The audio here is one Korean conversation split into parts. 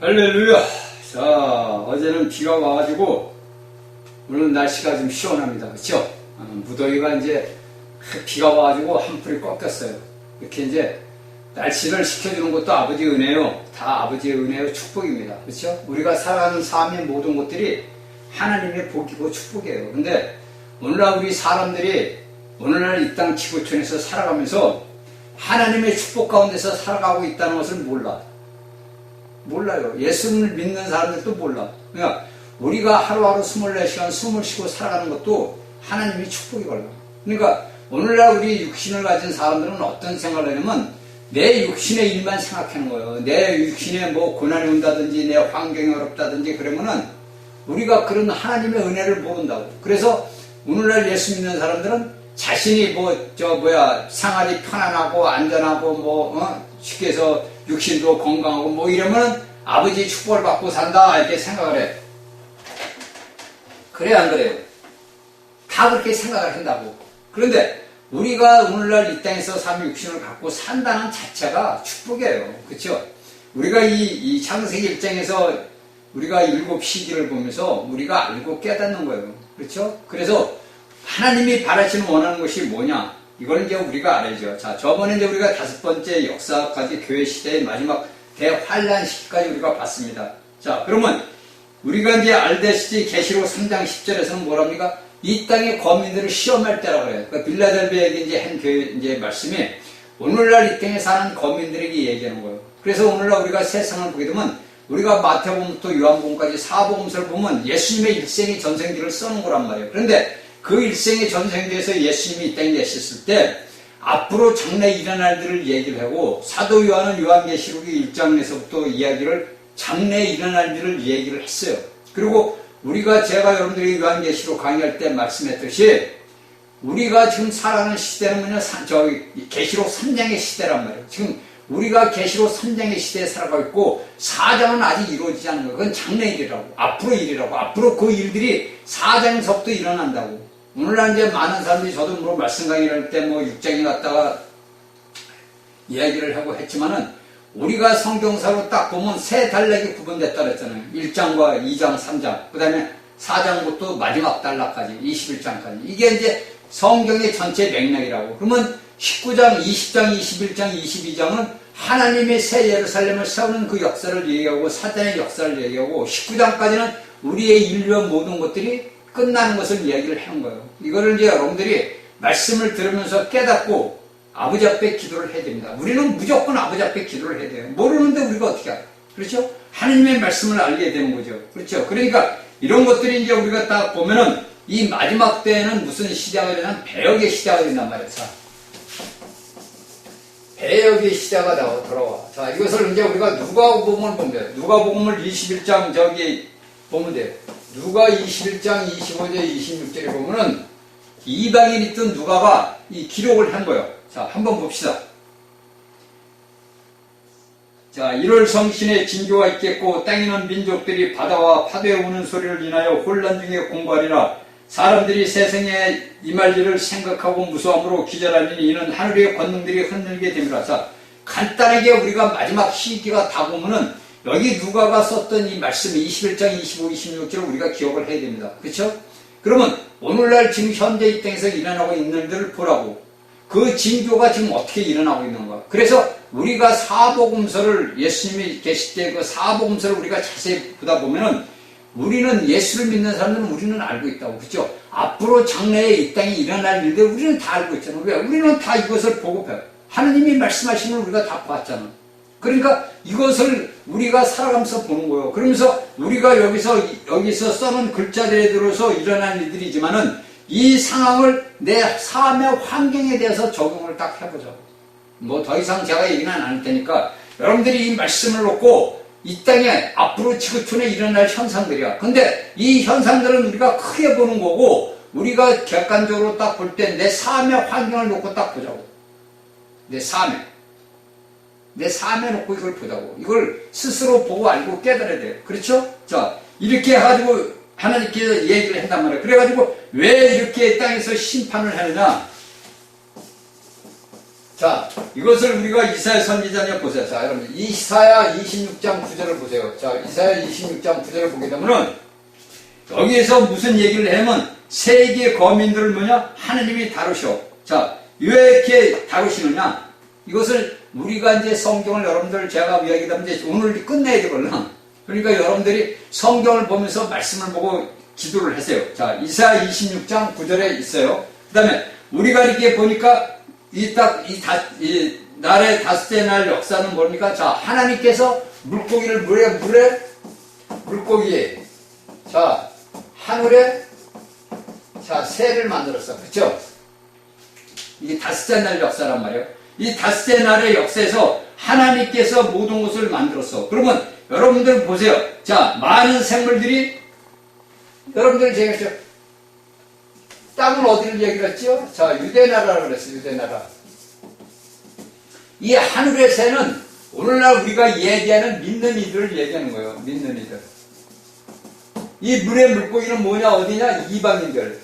할렐루야. 자, 어제는 비가 와가지고 오늘 날씨가 좀 시원합니다. 그렇죠? 무더위가 이제 비가 와가지고 한풀이 꺾였어요. 이렇게 이제 날씨를 식혀주는 것도 아버지의 은혜요. 다 아버지의 은혜요 축복입니다. 그렇죠? 우리가 살아가는 삶의 모든 것들이 하나님의 복이고 축복이에요. 근데 오늘날 우리 사람들이 오늘날 이 땅 지구촌에서 살아가면서 하나님의 축복 가운데서 살아가고 있다는 것을 몰라요. 예수를 믿는 사람들도 몰라. 그러니까 우리가 하루하루 24시간 숨을 쉬고 살아가는 것도 하나님의 축복이거든요. 그러니까 오늘날 우리 육신을 가진 사람들은 어떤 생각을 하냐면 내 육신의 일만 생각하는 거예요. 내 육신에 뭐 고난이 온다든지 내 환경이 어렵다든지 그러면은 우리가 그런 하나님의 은혜를 모른다고. 그래서 오늘날 예수 믿는 사람들은 자신이 생활이 편안하고 안전하고 쉽게 해서 육신도 건강하고 이러면 아버지의 축복을 받고 산다 이렇게 생각을 해. 그래 안 그래요? 다 그렇게 생각을 한다고. 그런데 우리가 오늘날 이 땅에서 삶의 육신을 갖고 산다는 자체가 축복이에요. 그렇죠? 우리가 이 창세기 1장에서 우리가 7시기를 보면서 우리가 알고 깨닫는 거예요. 그렇죠? 그래서 하나님이 바라시는 원하는 것이 뭐냐? 이걸 이제 우리가 알아야죠. 자, 저번에 이제 우리가 5번째 역사까지 교회 시대의 마지막 대환란 시기까지 우리가 봤습니다. 자, 그러면 우리가 이제 알다시피 계시록 3장 10절에서는 뭐랍니까? 이 땅의 거민들을 시험할 때라고 그래요. 그러니까 빌라델비아에게 이제 한 교회 이제 말씀이 오늘날 이 땅에 사는 거민들에게 얘기하는 거예요. 그래서 오늘날 우리가 세상을 보게 되면 우리가 마태복음부터 요한복음까지 사복음서를 보면 예수님의 일생의 전생기를 써놓은 거란 말이에요. 그런데 그 일생의 전생기에서 예수님이 이 땅에 계셨을 때 앞으로 장래 일어날 일을 얘기를 하고 사도 요한은 요한계시록의 1장에서부터 이야기를 장래 일어날 일을 얘기를 했어요. 그리고 제가 여러분들이 요한계시록 강의할 때 말씀했듯이 우리가 지금 살아가는 시대는 계시록 3장의 시대란 말이에요. 지금 우리가 계시록 3장의 시대에 살아가고 있고 4장은 아직 이루어지지 않는 거예요. 그건 장래 일이라고. 앞으로 일이라고. 앞으로 그 일들이 4장서부터 일어난다고. 오늘날 이제 많은 사람들이 저도 말씀 강의를 할 때 6장에 갔다가 이야기를 하고 했지만은 우리가 성경사로 딱 보면 세 단락이 구분됐다 그랬잖아요. 1장과 2장, 3장. 그 다음에 4장부터 마지막 단락까지, 21장까지. 이게 이제 성경의 전체 맥락이라고. 그러면 19장, 20장, 21장, 22장은 하나님의 새 예루살렘을 세우는 그 역사를 얘기하고 사단의 역사를 얘기하고 19장까지는 우리의 인류의 모든 것들이 끝나는 것을 이야기를 하는 거예요. 이거를 이제 여러분들이 말씀을 들으면서 깨닫고 아버지 앞에 기도를 해야 됩니다. 우리는 무조건 아버지 앞에 기도를 해야 돼요. 모르는데 우리가 어떻게 알아요? 그렇죠? 하나님의 말씀을 알게 되는 거죠. 그렇죠? 그러니까 이런 것들이 이제 우리가 딱 보면은 이 마지막 때에는 무슨 시대가 되냐면 배역의 시대가 된단 말이에요. 자, 배역의 시대가 돌아와. 자, 이것을 이제 우리가 누가복음을 보면 돼요. 누가복음을 21장 보면 돼요. 누가 21장 25절 26절에 보면은 이방인 있던 누가가 이 기록을 한 거예요. 자, 한번 봅시다. 자, 1월 성신에 징조가 있겠고 땅에 있는 민족들이 바다와 파도에 우는 소리를 인하여 혼란 중에 공부하리라. 사람들이 세상에 임할 일을 생각하고 무서움으로 기절하니 이는 하늘의 권능들이 흔들게 됩니다. 자, 간단하게 우리가 마지막 시기가 다가오면은 여기 누가가 썼던 이 말씀 21장 25, 26절을 우리가 기억을 해야 됩니다. 그렇죠? 그러면 오늘날 지금 현재 이 땅에서 일어나고 있는 일들을 보라고. 그 징조가 지금 어떻게 일어나고 있는가. 그래서 우리가 사복음서를 예수님이 계실 때 그 사복음서를 우리가 자세히 보다 보면은 우리는 예수를 믿는 사람들은 우리는 알고 있다고. 그렇죠? 앞으로 장래에 이 땅에 일어날 일들 우리는 다 알고 있잖아요. 왜? 우리는 다 이것을 보고 배워요. 하느님이 말씀하신 걸 우리가 다 봤잖아. 그러니까 이것을 우리가 살아가면서 보는 거예요. 그러면서 우리가 여기서 써놓은 글자들에 들어서 일어난 일들이지만은 이 상황을 내 삶의 환경에 대해서 적용을 딱 해보자고. 더 이상 제가 얘기는 안 할 테니까 여러분들이 이 말씀을 놓고 이 땅에 앞으로 지구촌에 일어날 현상들이야. 근데 이 현상들은 우리가 크게 보는 거고 우리가 객관적으로 딱 볼 때 내 삶의 환경을 놓고 딱 보자고. 내 삶에 놓고 이걸 보자고. 이걸 스스로 보고 알고 깨달아야 돼요. 그렇죠? 자, 이렇게 해가지고 하나님께서 얘기를 한단 말이에요. 그래가지고 왜 이렇게 땅에서 심판을 하느냐? 자, 이것을 우리가 이사야 선지자에 보세요. 자, 여러분, 이사야 26장 9절을 보세요. 자, 이사야 26장 9절을 보게 되면은, 여기에서 무슨 얘기를 하면, 세계 거민들을 뭐냐? 하느님이 다루셔. 자, 왜 이렇게 다루시느냐? 이것을 우리가 이제 성경을 여러분들 제가 이야기하면 이제 오늘 끝내야 되거든. 그러니까 여러분들이 성경을 보면서 말씀을 보고 기도를 하세요. 자, 이사야 26장 9절에 있어요. 그 다음에 우리가 이렇게 보니까 이 날의 다섯째 날 역사는 뭡니까? 자, 하나님께서 물고기를 물고기에, 자, 하늘에, 자, 새를 만들었어. 그쵸? 이게 다섯째 날 역사란 말이에요. 이 다섯째 날의 역사에서 하나님께서 모든 것을 만들었어. 그러면 여러분들 보세요. 자, 많은 생물들이, 여러분들 제가 땅은 어디를 얘기했죠? 자, 유대나라라고 그랬어요. 유대나라. 이 하늘의 새는 오늘날 우리가 얘기하는 믿는 이들을 얘기하는 거예요. 믿는 이들. 이 물의 물고기는 뭐냐, 어디냐? 이방인들.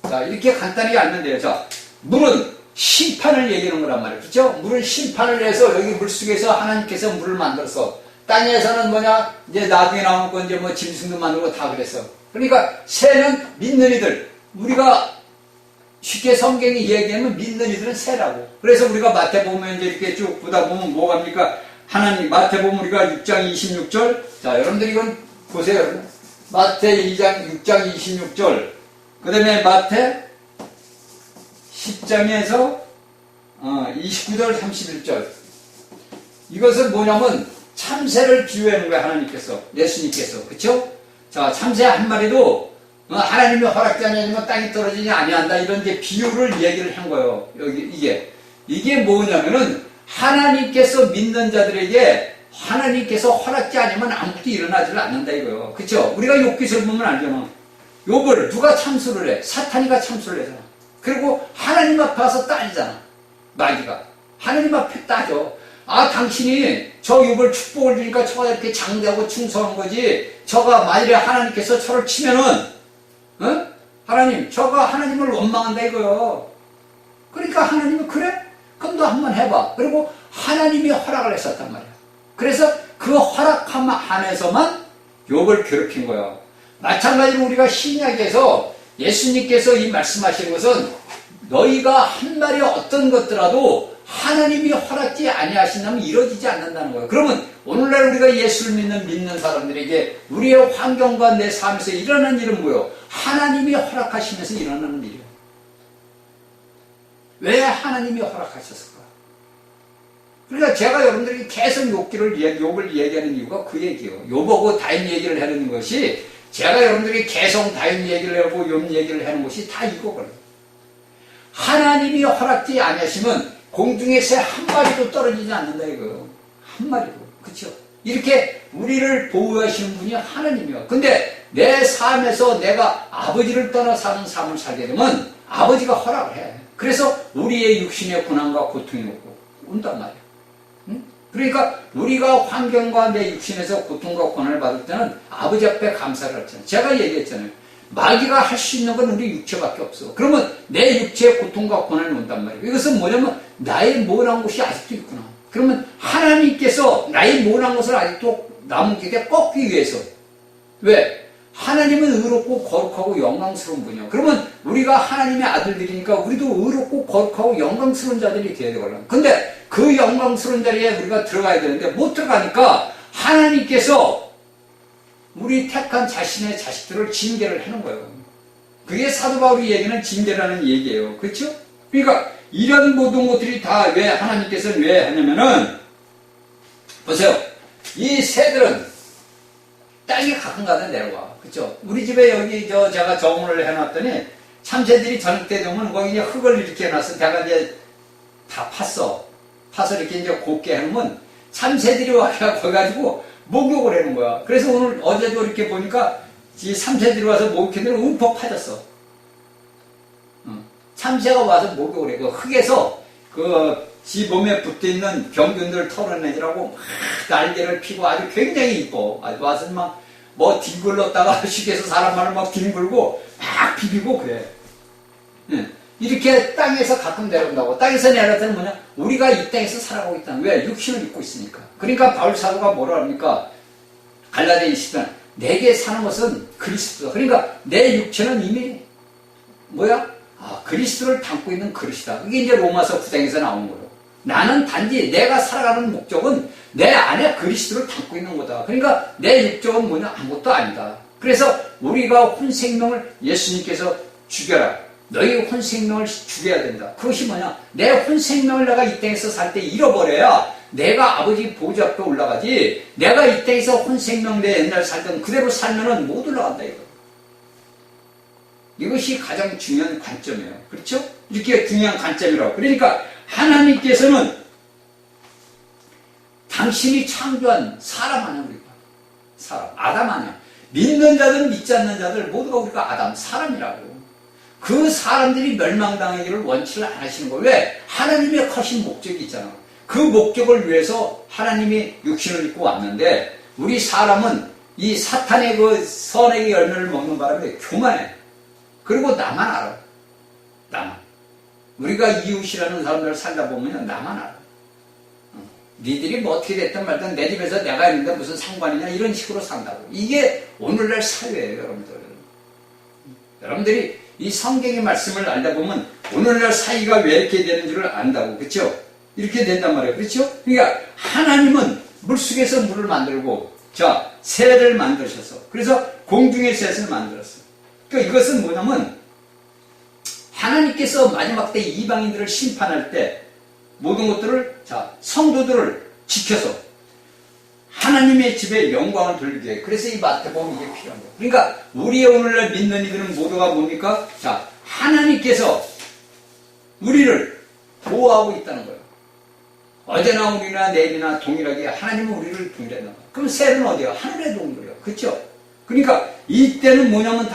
자, 이렇게 간단하게 알면 돼요. 자, 물은 심판을 얘기하는 거란 말이에요. 그렇죠? 물은 심판을 해서 여기 물속에서 하나님께서 물을 만들어서 땅에서는 뭐냐? 이제 나중에 나오는 건 이제 뭐 짐승도 만들고 다 그랬어. 그러니까 새는 믿는 이들. 우리가 쉽게 성경이 얘기하면 믿는 이들은 새라고. 그래서 우리가 마태복음 이제 이렇게 쭉 보다 보면 뭐가 합니까? 하나님, 마태복음 우리가 6장 26절. 자, 여러분들 이건 보세요. 마태 2장 6장 26절. 그 다음에 마태 10장에서 29절 31절. 이것은 뭐냐면 참새를 비유하는 거야. 하나님께서, 예수님께서. 그쵸? 자, 참새 한 마리도 하나님의 허락지 아니면 땅이 떨어지지 아니한다. 이런 이제 비유를 얘기를 한 거예요. 여기 이게 뭐냐면은 하나님께서 믿는 자들에게 하나님께서 허락지 아니면 아무것도 일어나지를 않는다 이거예요. 그쵸? 우리가 욥기서를 보면 알잖아. 욥을 누가 참수를 해? 사탄이가 참수를 하잖아. 그리고 하나님 앞에 와서 따지잖아. 마귀가. 하나님 앞에 따져. 아, 당신이 저 욥을 축복을 주니까 저가 이렇게 장대하고 충성한 거지. 저가 만일에 하나님께서 저를 치면은 하나님, 저가 하나님을 원망한다 이거요. 그러니까 하나님은 그래? 그럼 너 한번 해봐. 그리고 하나님이 허락을 했었단 말이야. 그래서 그 허락함 안에서만 욥을 괴롭힌 거야. 마찬가지로 우리가 신약에서 예수님께서 이 말씀하시는 것은 너희가 한 말이 어떤 것더라도 하나님이 허락지 아니하신다면 이루어지지 않는다는 거예요. 그러면 오늘날 우리가 예수를 믿는 사람들에게 우리의 환경과 내 삶에서 일어나는 일은 뭐예요? 하나님이 허락하시면서 일어나는 일이에요. 왜 하나님이 허락하셨을까? 그러니까 제가 여러분들에게 계속 욥을 얘기하는 이유가 그 얘기예요. 욥하고 다인 얘기를 하는 것이 제가 여러분들에게 계속 다인 얘기를 하고 욥 얘기를 하는 것이 다 이거거든요. 하나님이 허락지 아니하시면 공중에 새 한 마리도 떨어지지 않는다 이거예요. 한 마리도. 그렇죠? 이렇게 우리를 보호하시는 분이 하나님이요. 근데 내 삶에서 내가 아버지를 떠나 사는 삶을 살게 되면 아버지가 허락을 해. 그래서 우리의 육신의 고난과 고통이 온단 말이야. 응? 그러니까 우리가 환경과 내 육신에서 고통과 고난을 받을 때는 아버지 앞에 감사를 하잖아요. 제가 얘기했잖아요. 마귀가 할 수 있는 건 우리 육체밖에 없어. 그러면 내 육체의 고통과 고난이 온단 말이에요. 이것은 뭐냐면 나의 모난 것이 아직도 있구나. 그러면 하나님께서 나의 모난 것을 아직도 남은 길에 꺾기 위해서. 왜? 하나님은 의롭고 거룩하고 영광스러운 분이요. 그러면 우리가 하나님의 아들들이니까 우리도 의롭고 거룩하고 영광스러운 자들이 되어야 되거든요. 근데 그 영광스러운 자리에 우리가 들어가야 되는데 못 들어가니까 하나님께서 우리 택한 자신의 자식들을 징계를 하는 거예요. 그게 사도 바울이 얘기는 징계라는 얘기예요. 그렇죠? 그러니까 이런 모든 것들이 다 왜 하나님께서는 왜 하냐면은 보세요. 이 새들은 땅에 가끔가다 내려와. 그렇죠? 우리 집에 여기 제가 정원을 해놨더니 참새들이 저녁 때 되면 거기 이제 흙을 이렇게 해놨어. 내가 이제 다 팠어. 파서 이렇게 이제 곱게 해놓으면 참새들이 와가지고 목욕을 하는 거야. 그래서 오늘 어제도 이렇게 보니까 이 참새들이 와서 목욕했는데 움푹 파졌어. 참새가 와서 목욕을 해. 그 흙에서 지 몸에 붙어있는 병균들을 털어내느라고 막 날개를 피고 아주 굉장히 이뻐. 아주 와서 막 뭐 뒹굴렀다가 쉽게해서 사람 말을 막 뒹굴고 막 비비고 그래. 이렇게 땅에서 가끔 내려온다고. 땅에서 내려올 때는 뭐냐? 우리가 이 땅에서 살아가고 있다. 왜? 육신을 입고 있으니까. 그러니까 바울 사도가 뭐라 합니까? 갈라디아 20장 내게 사는 것은 그리스도. 그러니까 내 육체는 이미 뭐야? 그리스도를 담고 있는 그릇이다. 이게 이제 로마서 9장에서 나온 거예요. 나는 단지 내가 살아가는 목적은 내 안에 그리스도를 담고 있는 거다. 그러니까 내 육적은 뭐냐? 아무것도 아니다. 그래서 우리가 혼생명을 예수님께서 죽여라. 너희 혼생명을 죽여야 된다. 그것이 뭐냐? 내 혼생명을 내가 이 땅에서 살 때 잃어버려야 내가 아버지 보좌 앞에 올라가지. 내가 이 땅에서 혼생명 내 옛날 살던 그대로 살면은 못 올라간다 이거. 이것이 가장 중요한 관점이에요. 그렇죠? 이렇게 중요한 관점이라고. 그러니까 하나님께서는 당신이 창조한 사람 아니야 우리가. 사람. 아담 아니야. 믿는 자들 믿지 않는 자들 모두가 우리가 아담 사람이라고. 그 사람들이 멸망당하기를 원치를 안 하시는 거예요. 왜? 하나님의 커신 목적이 있잖아. 그 목적을 위해서 하나님이 육신을 입고 왔는데 우리 사람은 이 사탄의 그 선악의 열매를 먹는 바람에 교만해. 그리고 나만 알아. 나만. 우리가 이웃이라는 사람들을 살다 보면 나만 알아. 니들이 뭐 어떻게 됐든 말든 내 집에서 내가 있는데 무슨 상관이냐 이런 식으로 산다고. 이게 오늘날 사회예요 여러분들. 여러분들이 이 성경의 말씀을 알다 보면 오늘날 사회가 왜 이렇게 되는지를 안다고. 그렇죠? 이렇게 된단 말이에요. 그렇죠? 그러니까 하나님은 물속에서 물을 만들고 새를 만드셔서 그래서 공중의 셋을 만들었어요. 그러니까 이것은 뭐냐면 하나님께서 마지막 때 이방인들을 심판할 때 모든 것들을 성도들을 지켜서 하나님의 집에 영광을 돌리게 해요. 그래서 이 마태복음 이게 필요한 거예요. 그러니까 우리의 오늘날 믿는 이들은 모두가 뭡니까? 하나님께서 우리를 보호하고 있다는 거예요. 어제나 오늘이나 내일이나 동일하게 하나님은 우리를 동일하다. 그럼 새는 어디야? 하늘의 동물이에요. 그렇죠? 그러니까 이때는 뭐냐면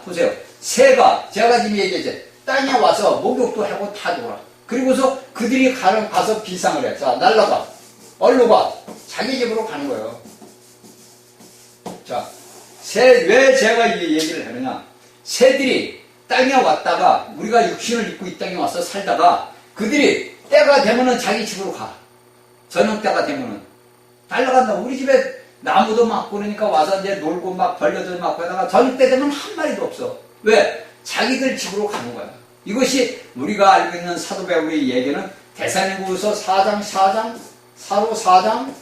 보세요. 새가 제가 지금 얘기했죠. 땅에 와서 목욕도 하고 다 놀아. 그리고서 그들이 가서 비상을 해. 날라가. 얼로 가. 자기 집으로 가는 거예요. 왜 제가 이 얘기를 하느냐. 새들이 땅에 왔다가 우리가 육신을 입고 이 땅에 와서 살다가 그들이 때가 되면은 자기 집으로 가. 저녁 때가 되면은. 날라간다. 우리 집에 나무도 많고 그러니까 와서 이제 놀고 막 벌레들 많고 하다가 저녁 때 되면 한 마리도 없어. 왜? 자기들 집으로 가는 거야. 이것이 우리가 알고 있는 사도 바울의 얘기는 데살로니가후서 4장 사로 4장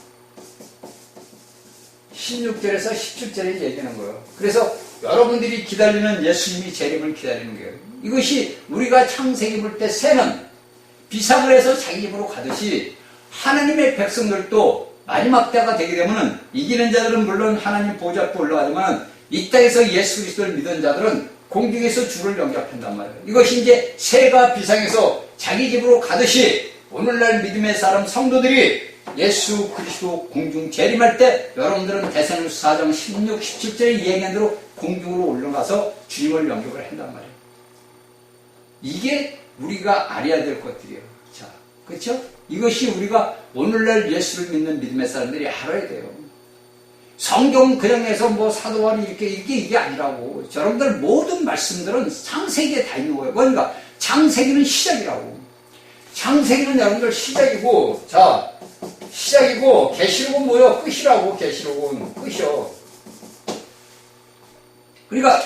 16절에서 17절에 얘기하는 거예요. 그래서 여러분들이 기다리는 예수님이 재림을 기다리는 거예요. 이것이 우리가 창세기 볼 때 새는 비상을 해서 자기 집으로 가듯이 하나님의 백성들도 마지막 때가 되게 되면은 이기는 자들은 물론 하나님 보좌 앞에 올라가지만 이 땅에서 예수 그리스도를 믿은 자들은 공중에서 주를 영접한단 말이에요. 이것이 이제 새가 비상해서 자기 집으로 가듯이 오늘날 믿음의 사람 성도들이 예수 그리스도 공중 재림할 때 여러분들은 데살로니가서 4장 16, 17절에 얘기한 대로 공중으로 올라가서 주님을 영접을 한단 말이에요. 이게 우리가 알아야 될 것들이에요. 그렇죠? 이것이 우리가 오늘날 예수를 믿는 믿음의 사람들이 알아야 돼요. 성경 그냥 해서 사도 바울이 이게 아니라고. 여러분들 모든 말씀들은 창세기에 다 있는 거예요. 그러니까 창세기는 시작이라고. 창세기는 여러분들 시작이고, 시작이고, 계시록은 뭐요? 끝이라고. 계시록은 끝이요. 그러니까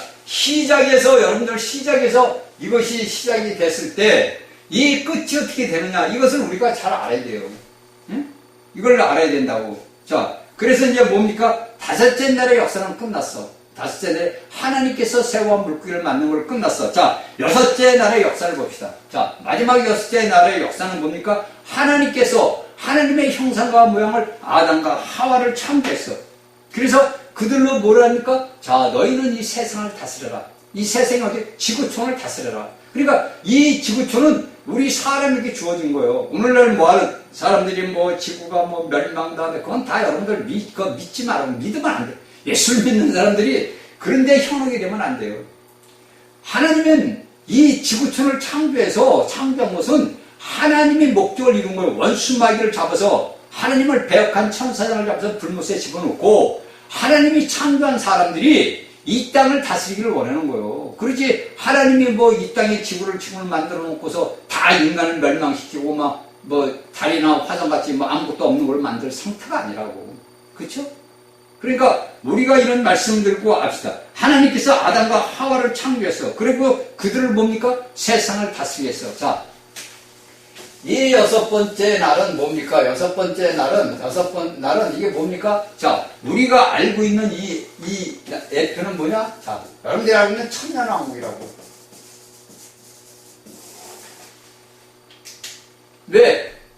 여러분들 시작에서 이것이 시작이 됐을 때 이 끝이 어떻게 되느냐, 이것을 우리가 잘 알아야 돼요. 응? 이걸 알아야 된다고. 그래서 이제 뭡니까? 다섯째 날의 역사는 끝났어. 다섯째 날에 하나님께서 새와 물고기를 만든 걸 끝났어. 여섯째 날의 역사를 봅시다. 마지막 여섯째 날의 역사는 뭡니까? 하나님께서 하나님의 형상과 모양을 아담과 하와를 창조했어. 그래서 그들로 뭐라 합니까? 너희는 이 세상을 다스려라. 이 세상이 어디? 지구촌을 다스려라. 그러니까 이 지구촌은 우리 사람에게 주어진 거예요. 오늘날 뭐하는 사람들이 지구가 멸망당한데 그건 다 여러분들 믿지 말고 믿으면 안 돼. 예수를 믿는 사람들이 그런데 현혹이 되면 안 돼요. 하나님은 이 지구촌을 창조한 것은 하나님의 목적을 이룬 거예요. 원수마귀를 잡아서 하나님을 배역한 천사장을 잡아서 불못에 집어넣고 하나님이 창조한 사람들이 이 땅을 다스리기를 원하는 거예요. 그렇지 하나님이 뭐 이 땅에 지구를 만들어 놓고서 다 인간을 멸망시키고 막 뭐 달이나 화성같이 뭐 아무것도 없는 걸 만들 상태가 아니라고. 그렇죠? 그러니까 우리가 이런 말씀 듣고 압시다. 하나님께서 아담과 하와를 창조했어. 그리고 그들을 뭡니까? 세상을 다스리게 했어. 자, 이 여섯 번째 날은 뭡니까? 여섯 번째 날은 이게 뭡니까? 자, 우리가 알고 있는 이 예표는 뭐냐? 자, 여러분들이 알고 있는 천년왕국이라고.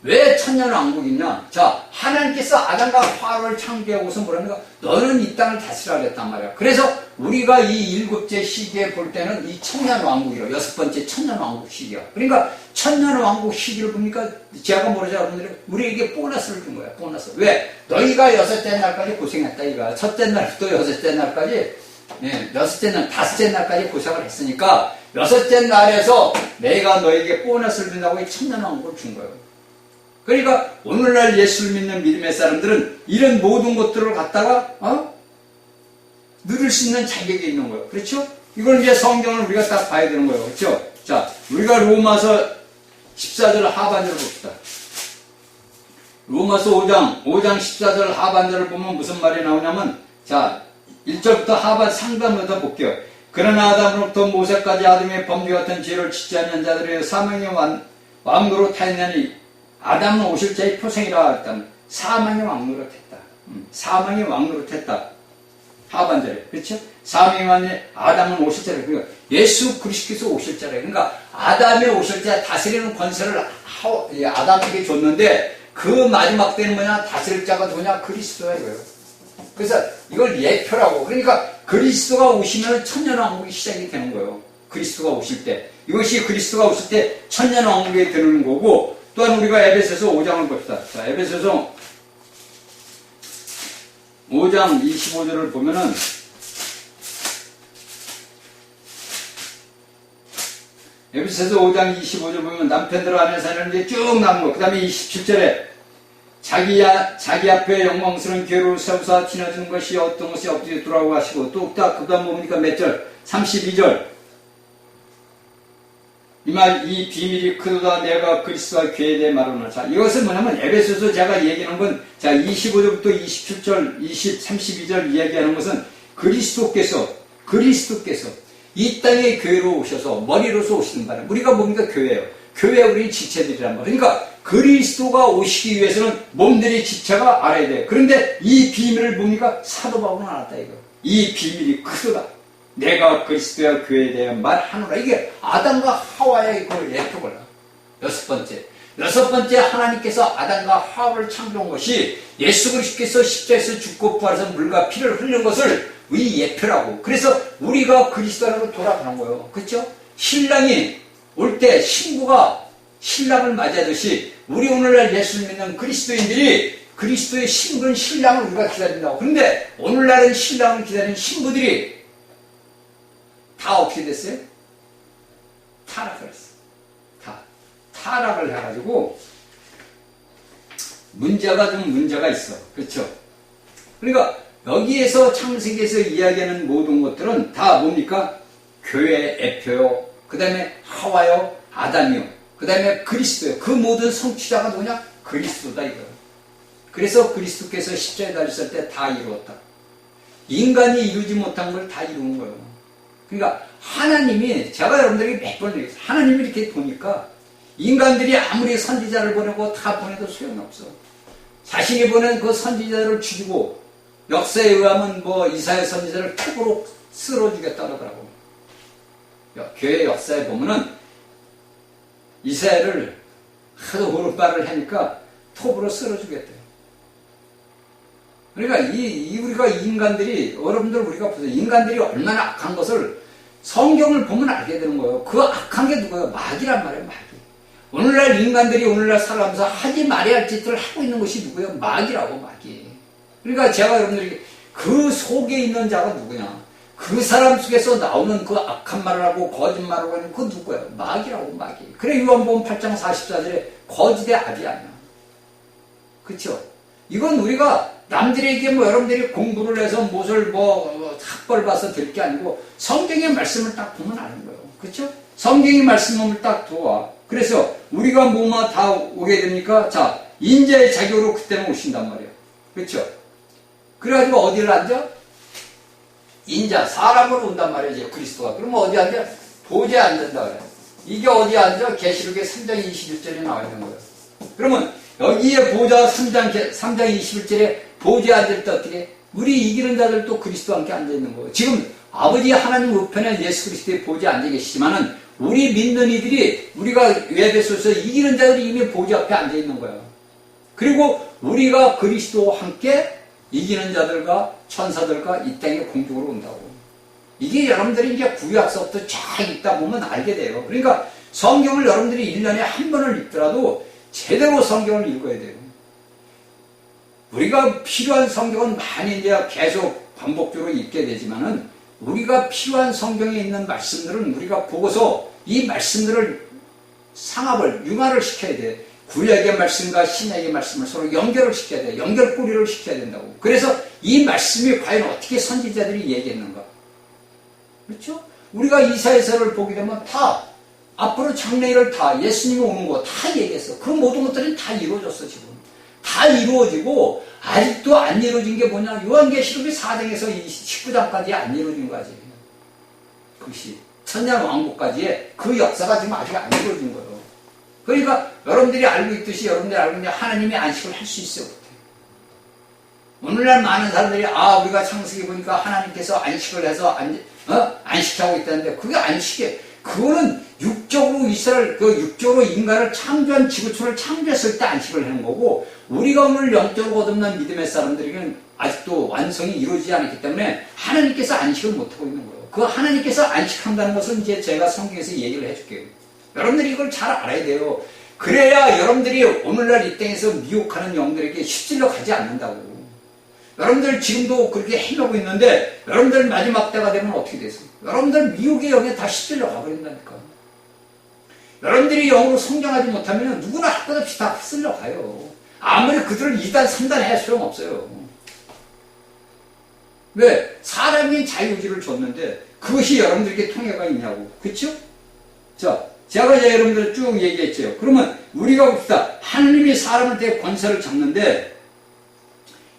왜 천년왕국이냐? 자, 하나님께서 아담과 하와를 창조하고서 뭐랍니까? 너는 이 땅을 다스리라 그랬단 말이야. 그래서 우리가 이 일곱째 시기에 볼 때는 이 천년왕국이라고, 여섯 번째 천년왕국 시기야. 그러니까 천년왕국 시기를 보니까 제가 모르죠, 여러분들이 우리에게 보너스를 준 거야. 보너스. 왜? 너희가 여섯째 날까지 고생했다 이거야. 첫째 날부터 여섯째 날까지, 여섯째 날, 다섯째 날까지 고생을 했으니까 여섯째 날에서 내가 너에게 보너스를 준다고 이 천년왕국을 준 거예요. 그러니까 오늘날 예수를 믿는 믿음의 사람들은 이런 모든 것들을 갖다가 누릴 수 있는 자격이 있는 거예요. 그렇죠? 이걸 이제 성경을 우리가 딱 봐야 되는 거예요. 그렇죠? 자, 우리가 로마서 14절 하반절을 봅시다. 로마서 5장 14절 하반절을 보면 무슨 말이 나오냐면, 자, 1절부터 하반 상단부터 볼게요. 그러나 아담으로부터 모세까지 아담의 범죄 같은 죄를 짓지 않는 자들의 사망의 왕노로 타였나니 아담은 오실 자의 표생이라 했다면 사망의 왕노로 했다. 사망의 왕노로 했다. 하반절에. 그렇죠? 사망의 왕이 아담은 오실 자래. 그러니까 예수 그리스도께서 오실 자래. 그러니까 아담의 오실 자 다스리는 권세를 아담에게 줬는데 그 마지막 때는 뭐냐? 다스릴 자가 누구냐? 그리스도야 이거예요. 그래서 이걸 예표라고. 그러니까 그리스도가 오시면 천년왕국이 시작이 되는 거예요. 그리스도가 오실 때. 이것이 그리스도가 오실 때 천년왕국에 드는 거고, 또한 우리가 에베소서 5장을 봅시다. 자, 에베소서 5장 25절을 보면은, 에베소서 5장 25절 보면 남편들 안에 사는 게 쭉 나오는 거. 그 다음에 27절에 자기 앞에 영광스러운 교회를 세우사 지나주는 것이 어떤 것이 엎드려 두라고 하시고, 또 딱 그 다음 보니까 몇 절? 32절. 이 비밀이 크도다 내가 그리스도와 교회에 대해 말하노라. 자, 이것은 뭐냐면 에베소서 제가 얘기하는 건, 자, 25절부터 27절, 32절 이야기하는 것은 그리스도께서 이 땅에 교회로 오셔서 머리로서 오시는 바람. 우리가 뭡니까? 교회예요. 교회 우리 지체들이란 말이에요. 그러니까 그리스도가 오시기 위해서는 몸들의 지체가 알아야 돼. 그런데 이 비밀을 뭡니까? 사도 바울은 알았다 이거. 이 비밀이 크도다. 내가 그리스도와 교회에 대한 말하노라. 이게 아담과 하와의 그 예표거든. 여섯 번째 하나님께서 아담과 하와를 창조한 것이 예수 그리스도께서 십자가에서 죽고 부활해서 물과 피를 흘린 것을 이 예표라고. 그래서 우리가 그리스도로 돌아가는 거예요. 그렇죠? 신랑이 올 때 신부가 신랑을 맞이하듯이 우리 오늘날 예수를 믿는 그리스도인들이 그리스도의 신부인 신랑을 우리가 기다린다고. 그런데 오늘날은 신랑을 기다리는 신부들이 다 어떻게 됐어요? 타락을 했어. 타락을 해가지고 문제가 있어. 그렇죠? 그러니까 여기에서 창세기에서 이야기하는 모든 것들은 다 뭡니까? 교회의 애표요. 그 다음에 하와요. 아담이요. 그 다음에 그리스도요. 그 모든 성취자가 누구냐? 그리스도다 이거예요. 그래서 그리스도께서 십자가에 달렸을 때 다 이루었다. 인간이 이루지 못한 걸 다 이루는 거예요. 그러니까 하나님이, 제가 여러분들에게 몇 번 얘기했어요. 하나님이 이렇게 보니까 인간들이 아무리 선지자를 보내고 다 보내도 소용없어. 자신이 보낸 그 선지자를 죽이고, 역사에 의하면 뭐 이사야 선지자를 톱으로 쓸어 주겠다 그러더라고. 교회 역사에 보면은 이사야를 하도 호르바를 하니까 톱으로 쓸어 주겠대요. 그러니까 우리가 인간들이, 여러분들 우리가 보세요. 인간들이 얼마나 악한 것을 성경을 보면 알게 되는 거예요. 그 악한 게 누구예요? 마귀란 말이에요, 마귀. 오늘날 인간들이 오늘날 살아가면서 하지 말아야 할 짓들을 하고 있는 것이 누구예요? 마귀라고, 마귀. 그러니까 제가 여러분들에게 그 속에 있는 자가 누구냐? 그 사람 속에서 나오는 그 악한 말을 하고 거짓말을 하는 그 누구예요? 마귀라고, 마귀. 그래, 요한복음 8장 44절에 거짓의 아비 아니야. 그쵸? 이건 우리가 남들에게 뭐 여러분들이 공부를 해서 무엇을 학벌 봐서 될 게 아니고 성경의 말씀을 딱 보면 아는 거예요. 그렇죠? 성경의 말씀을 딱 도와. 그래서 우리가 뭐만 다 오게 됩니까? 자, 인자의 자격으로 그때는 오신단 말이에요. 그렇죠? 그래가지고 어디를 앉아? 인자, 사람으로 온단 말이에요. 이제 그리스도가. 그러면 어디 앉아? 보좌에 앉는다 그래요. 이게 어디에 앉아? 계시록의 3장 21절에 나와 있는 거예요. 그러면 여기에 보좌 3장 21절에 보좌에 앉을 때 어떻게? 우리 이기는 자들도 그리스도와 함께 앉아있는 거예요. 지금 아버지 하나님 우편에 예수 그리스도의 보좌에 앉아 계시지만은 우리 믿는 이들이 우리가 에베소서 이기는 자들이 이미 보좌 앞에 앉아있는 거예요. 그리고 우리가 그리스도와 함께 이기는 자들과 천사들과 이 땅에 공중으로 온다고. 이게 여러분들이 이제 구약서부터 쫙 읽다 보면 알게 돼요. 그러니까 성경을 여러분들이 1년에 한 번을 읽더라도 제대로 성경을 읽어야 돼요. 우리가 필요한 성경은 많이 이제 계속 반복적으로 읽게 되지만은 우리가 필요한 성경에 있는 말씀들은 우리가 보고서 이 말씀들을 상합을, 융화를 시켜야 돼. 구약의 말씀과 신약의 말씀을 서로 연결을 시켜야 돼. 연결고리를 시켜야 된다고. 그래서 이 말씀이 과연 어떻게 선지자들이 얘기했는가. 그렇죠? 우리가 이사야서를 보게 되면 다 앞으로 장래일을 다 예수님이 오는 거 다 얘기했어. 그 모든 것들이 다 이루어졌어. 지금 다 이루어지고 아직도 안 이루어진 게 뭐냐. 요한계시록이 4장에서 19장까지 안 이루어진 거지. 그것이 천년 왕국까지의 그 역사가 지금 아직 안 이루어진 거예요. 그러니까 여러분들이 알고 있듯이 여러분들이 알고 있는데 하나님이 안식을 할 수 있어요. 오늘날 많은 사람들이 우리가 창세기 보니까 하나님께서 안식을 해서 안식하고 있다는데 그게 안식이에요. 그거는 육적으로 육적으로 인간을 창조한 지구촌을 창조했을 때 안식을 하는 거고, 우리가 오늘 영적으로 거듭난 믿음의 사람들에게는 아직도 완성이 이루어지지 않았기 때문에 하나님께서 안식을 못하고 있는 거예요. 그 하나님께서 안식한다는 것은 이제 제가 성경에서 얘기를 해줄게요. 여러분들이 이걸 잘 알아야 돼요. 그래야 여러분들이 오늘날 이 땅에서 미혹하는 영들에게 휩쓸려 가지 않는다고. 여러분들 지금도 그렇게 헤매고 있는데 여러분들 마지막 때가 되면 어떻게 되세요? 여러분들 미혹의 영에 다 휩쓸려 가버린다니까. 여러분들이 영으로 성장하지 못하면 누구나 할 것 없이 다 휩쓸려 가요. 아무리 그들을 2단 3단 해야 소용없어요. 왜? 사람이 자유의지를 줬는데 그것이 여러분들에게 통해가 있냐고. 그렇죠? 자, 제가 이제 여러분들 쭉 얘기했죠. 그러면 우리가 봅시다. 하나님이 사람한테 권세를 잡는데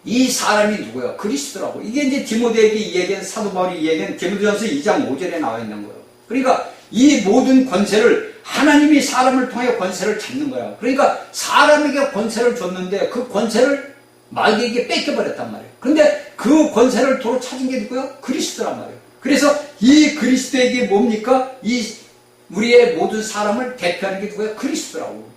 이 사람이 누구야? 그리스도라고. 이게 이제 디모데에게 얘기한, 사도 바울이 얘기한 디모데전서 2장 5절에 나와 있는 거예요. 그러니까 이 모든 권세를 하나님이 사람을 통해 권세를 잡는 거야. 그러니까 사람에게 권세를 줬는데 그 권세를 마귀에게 뺏겨버렸단 말이에요. 그런데 그 권세를 도로 찾은 게 누구야? 그리스도란 말이에요. 그래서 이 그리스도에게 뭡니까? 우리의 모든 사람을 대표하는 게 누구야? 그리스도라고.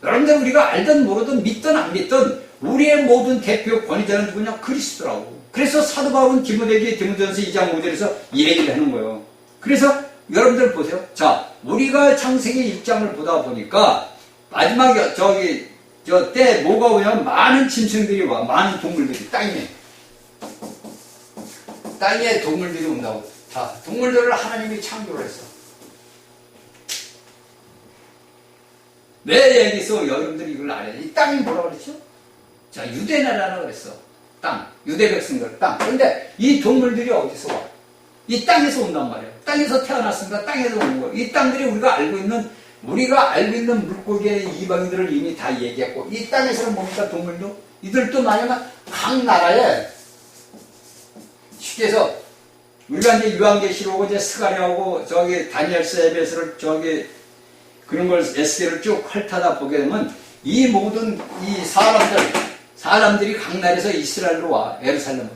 여러분들 우리가 알든 모르든 믿든 안 믿든 우리의 모든 대표 권위자는 누구냐? 그리스도라고. 그래서 사도 바울은 디모데에게 디모데전서 2장 5절에서 이 얘기를 하는 거예요. 그래서 여러분들 보세요. 자, 우리가 창세기 1장을 보다 보니까 마지막에 저 때 뭐가 오냐면 많은 짐승들이 와. 많은 동물들이 땅에 동물들이 온다고. 자, 동물들을 하나님이 창조를 했어. 왜 여기서 여러분들이 이걸 알아야 돼? 이 땅이 뭐라고 그랬죠? 자, 유대나라라고 그랬어. 땅. 유대 백성들, 땅. 그런데 이 동물들이 어디서 와? 이 땅에서 온단 말이에요. 땅에서 태어났으니까 땅에서 오는 거예요. 이 땅들이 우리가 알고 있는 물고기의 이방인들을 이미 다 얘기했고, 이 땅에서는 뭡니까, 동물도? 이들도 만약에 각 나라에, 쉽게 해서, 우리가 이제 유한계시록하고 이제 스가랴하고 다니엘서 에베소를 그런 걸 에스겔을 쭉 훑어다 보게 되면 이 모든 이 사람들이 각 나라에서 이스라엘로 와. 예루살렘으로.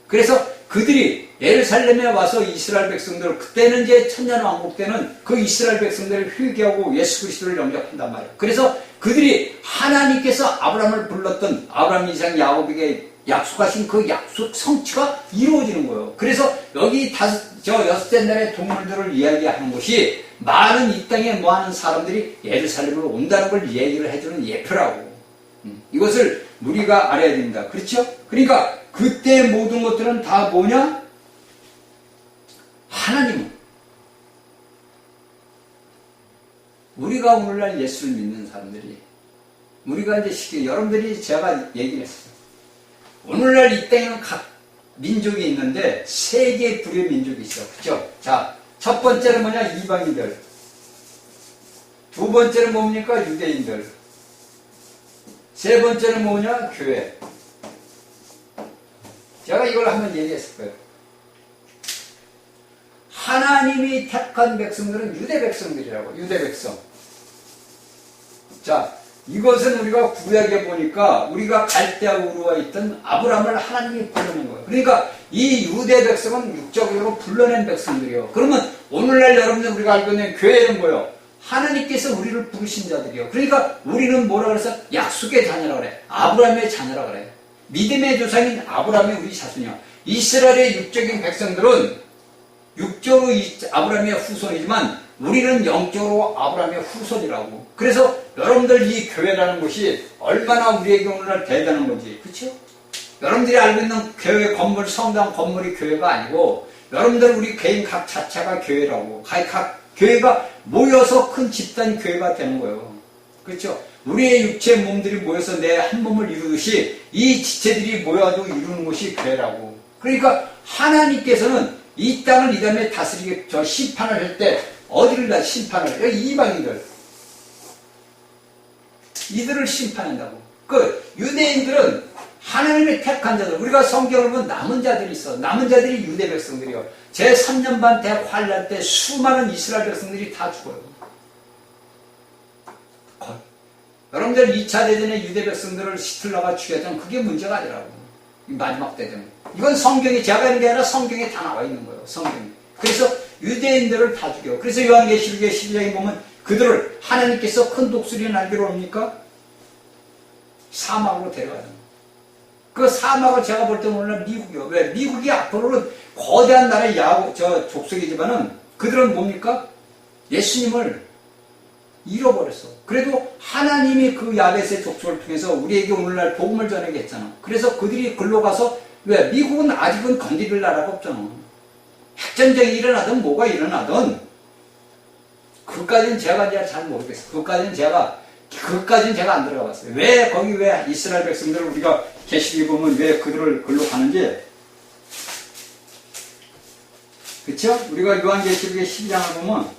그래서 그들이 예루살렘에 와서 이스라엘 백성들, 그때는 이제 천년왕국 때는 그 이스라엘 백성들을 회개하고 예수 그리스도를 영접한단 말이에요. 그래서 그들이 하나님께서 아브라함을 불렀던 아브라함, 이삭, 야곱에게 약속하신 그 약속 성취가 이루어지는 거예요. 그래서 여기 여섯째 날의 동물들을 이야기하는 것이 많은 이 땅에 모하는 사람들이 예루살렘으로 온다는 걸 얘기를 해주는 예표라고. 이것을 우리가 알아야 됩니다. 그렇죠? 그러니까 그때 모든 것들은 다 뭐냐? 하나님은 우리가 오늘날 예수를 믿는 사람들이, 우리가 이제 여러분들이 제가 얘기를 했어요. 오늘날 이 땅에는 각 민족이 있는데 세 개의 부류의 민족이 있어. 그죠? 자, 첫 번째는 뭐냐? 이방인들. 두 번째는 뭡니까? 유대인들. 세 번째는 뭐냐? 교회. 제가 이걸 한번 얘기했을 거예요. 하나님이 택한 백성들은 유대 백성들이라고. 유대 백성. 자, 이것은 우리가 구약에 보니까 우리가 갈대아 우르와 있던 아브라함을 하나님이 불러낸 거예요. 그러니까 이 유대 백성은 육적으로 불러낸 백성들이요. 그러면 오늘날 여러분들 우리가 알고 있는 교회는 뭐예요? 하나님께서 우리를 부르신 자들이요. 그러니까 우리는 뭐라 그래서 약속의 자녀라 그래. 아브라함의 자녀라 그래. 믿음의 조상인 아브라함이 우리 자손이야. 이스라엘의 육적인 백성들은 육적으로 아브라함의 후손이지만 우리는 영적으로 아브라함의 후손이라고. 그래서 여러분들 이 교회라는 것이 얼마나 우리에게 오늘날 대단한 건지, 그렇죠? 여러분들이 알고 있는 교회 건물, 성당 건물이 교회가 아니고 여러분들 우리 개인 각 자체가 교회라고. 각 교회가 모여서 큰 집단 교회가 되는 거예요. 그렇죠? 우리의 육체 몸들이 모여서 내 한 몸을 이루듯이 이 지체들이 모여가지고 이루는 것이 교회라고. 그러니까 하나님께서는 이 땅을 이 다음에 다스리게 심판을 할 때 어디를 다 심판을 해요? 이방인들. 이들을 심판한다고. 그 유대인들은 하나님의 택한 자들. 우리가 성경을 보면 남은 자들이 있어. 남은 자들이 유대 백성들이요. 제 3년 반 대학 환란 때 수많은 이스라엘 백성들이 다 죽어요. 여러분들 2차 대전에 유대 백성들을 히틀러가 죽였던 그게 문제가 아니라고. 마지막 대전. 이건 성경에 제가 하는 게 아니라 성경에 다 나와 있는 거예요. 성경에. 그래서 유대인들을 다 죽여. 그래서 요한계시록의 12장에 보면 그들을 하나님께서 큰 독수리 날개로 옵니까? 사막으로 데려가는 거예요. 그 사막을 제가 볼 때는 오늘날 미국이요. 왜? 미국이 앞으로는 거대한 나라의 족속이지만은 그들은 뭡니까? 예수님을 잃어버렸어. 그래도 하나님이 그 야베스의 족속을 통해서 우리에게 오늘날 복음을 전하게 했잖아. 그래서 그들이 글로 가서 왜? 미국은 아직은 건드릴 나라가 없잖아. 핵전쟁이 일어나든 뭐가 일어나든 그까지는 제가 이제 잘 모르겠어요. 그까지는 제가 안 들어가 봤어요. 왜 거기 왜 이스라엘 백성들을 우리가 계시록에 보면 왜 그들을 글로 가는지. 그쵸? 우리가 요한계시록의 12장을 보면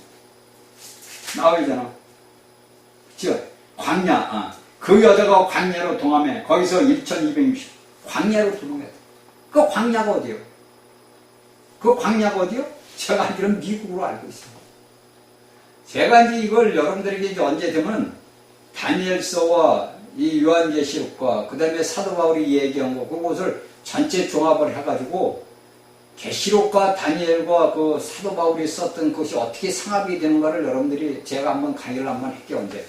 나와 있잖아. 그쵸? 광야. 그 여자가 광야로 동함해. 거기서 1260 광야로 동함해. 그 광야가 어디요? 그 광야가 어디요? 제가 알기로는 미국으로 알고 있어요. 제가 이제 이걸 여러분들에게 이제 언제 되면 다니엘서와 이 요한계시록과 그 다음에 사도 바울이 얘기한 거 그것을 전체 종합을 해가지고 계시록과 다니엘과 그 사도 바울이 썼던 것이 어떻게 상합이 되는가를 여러분들이 제가 한번 강의를 한번 할게요. 언제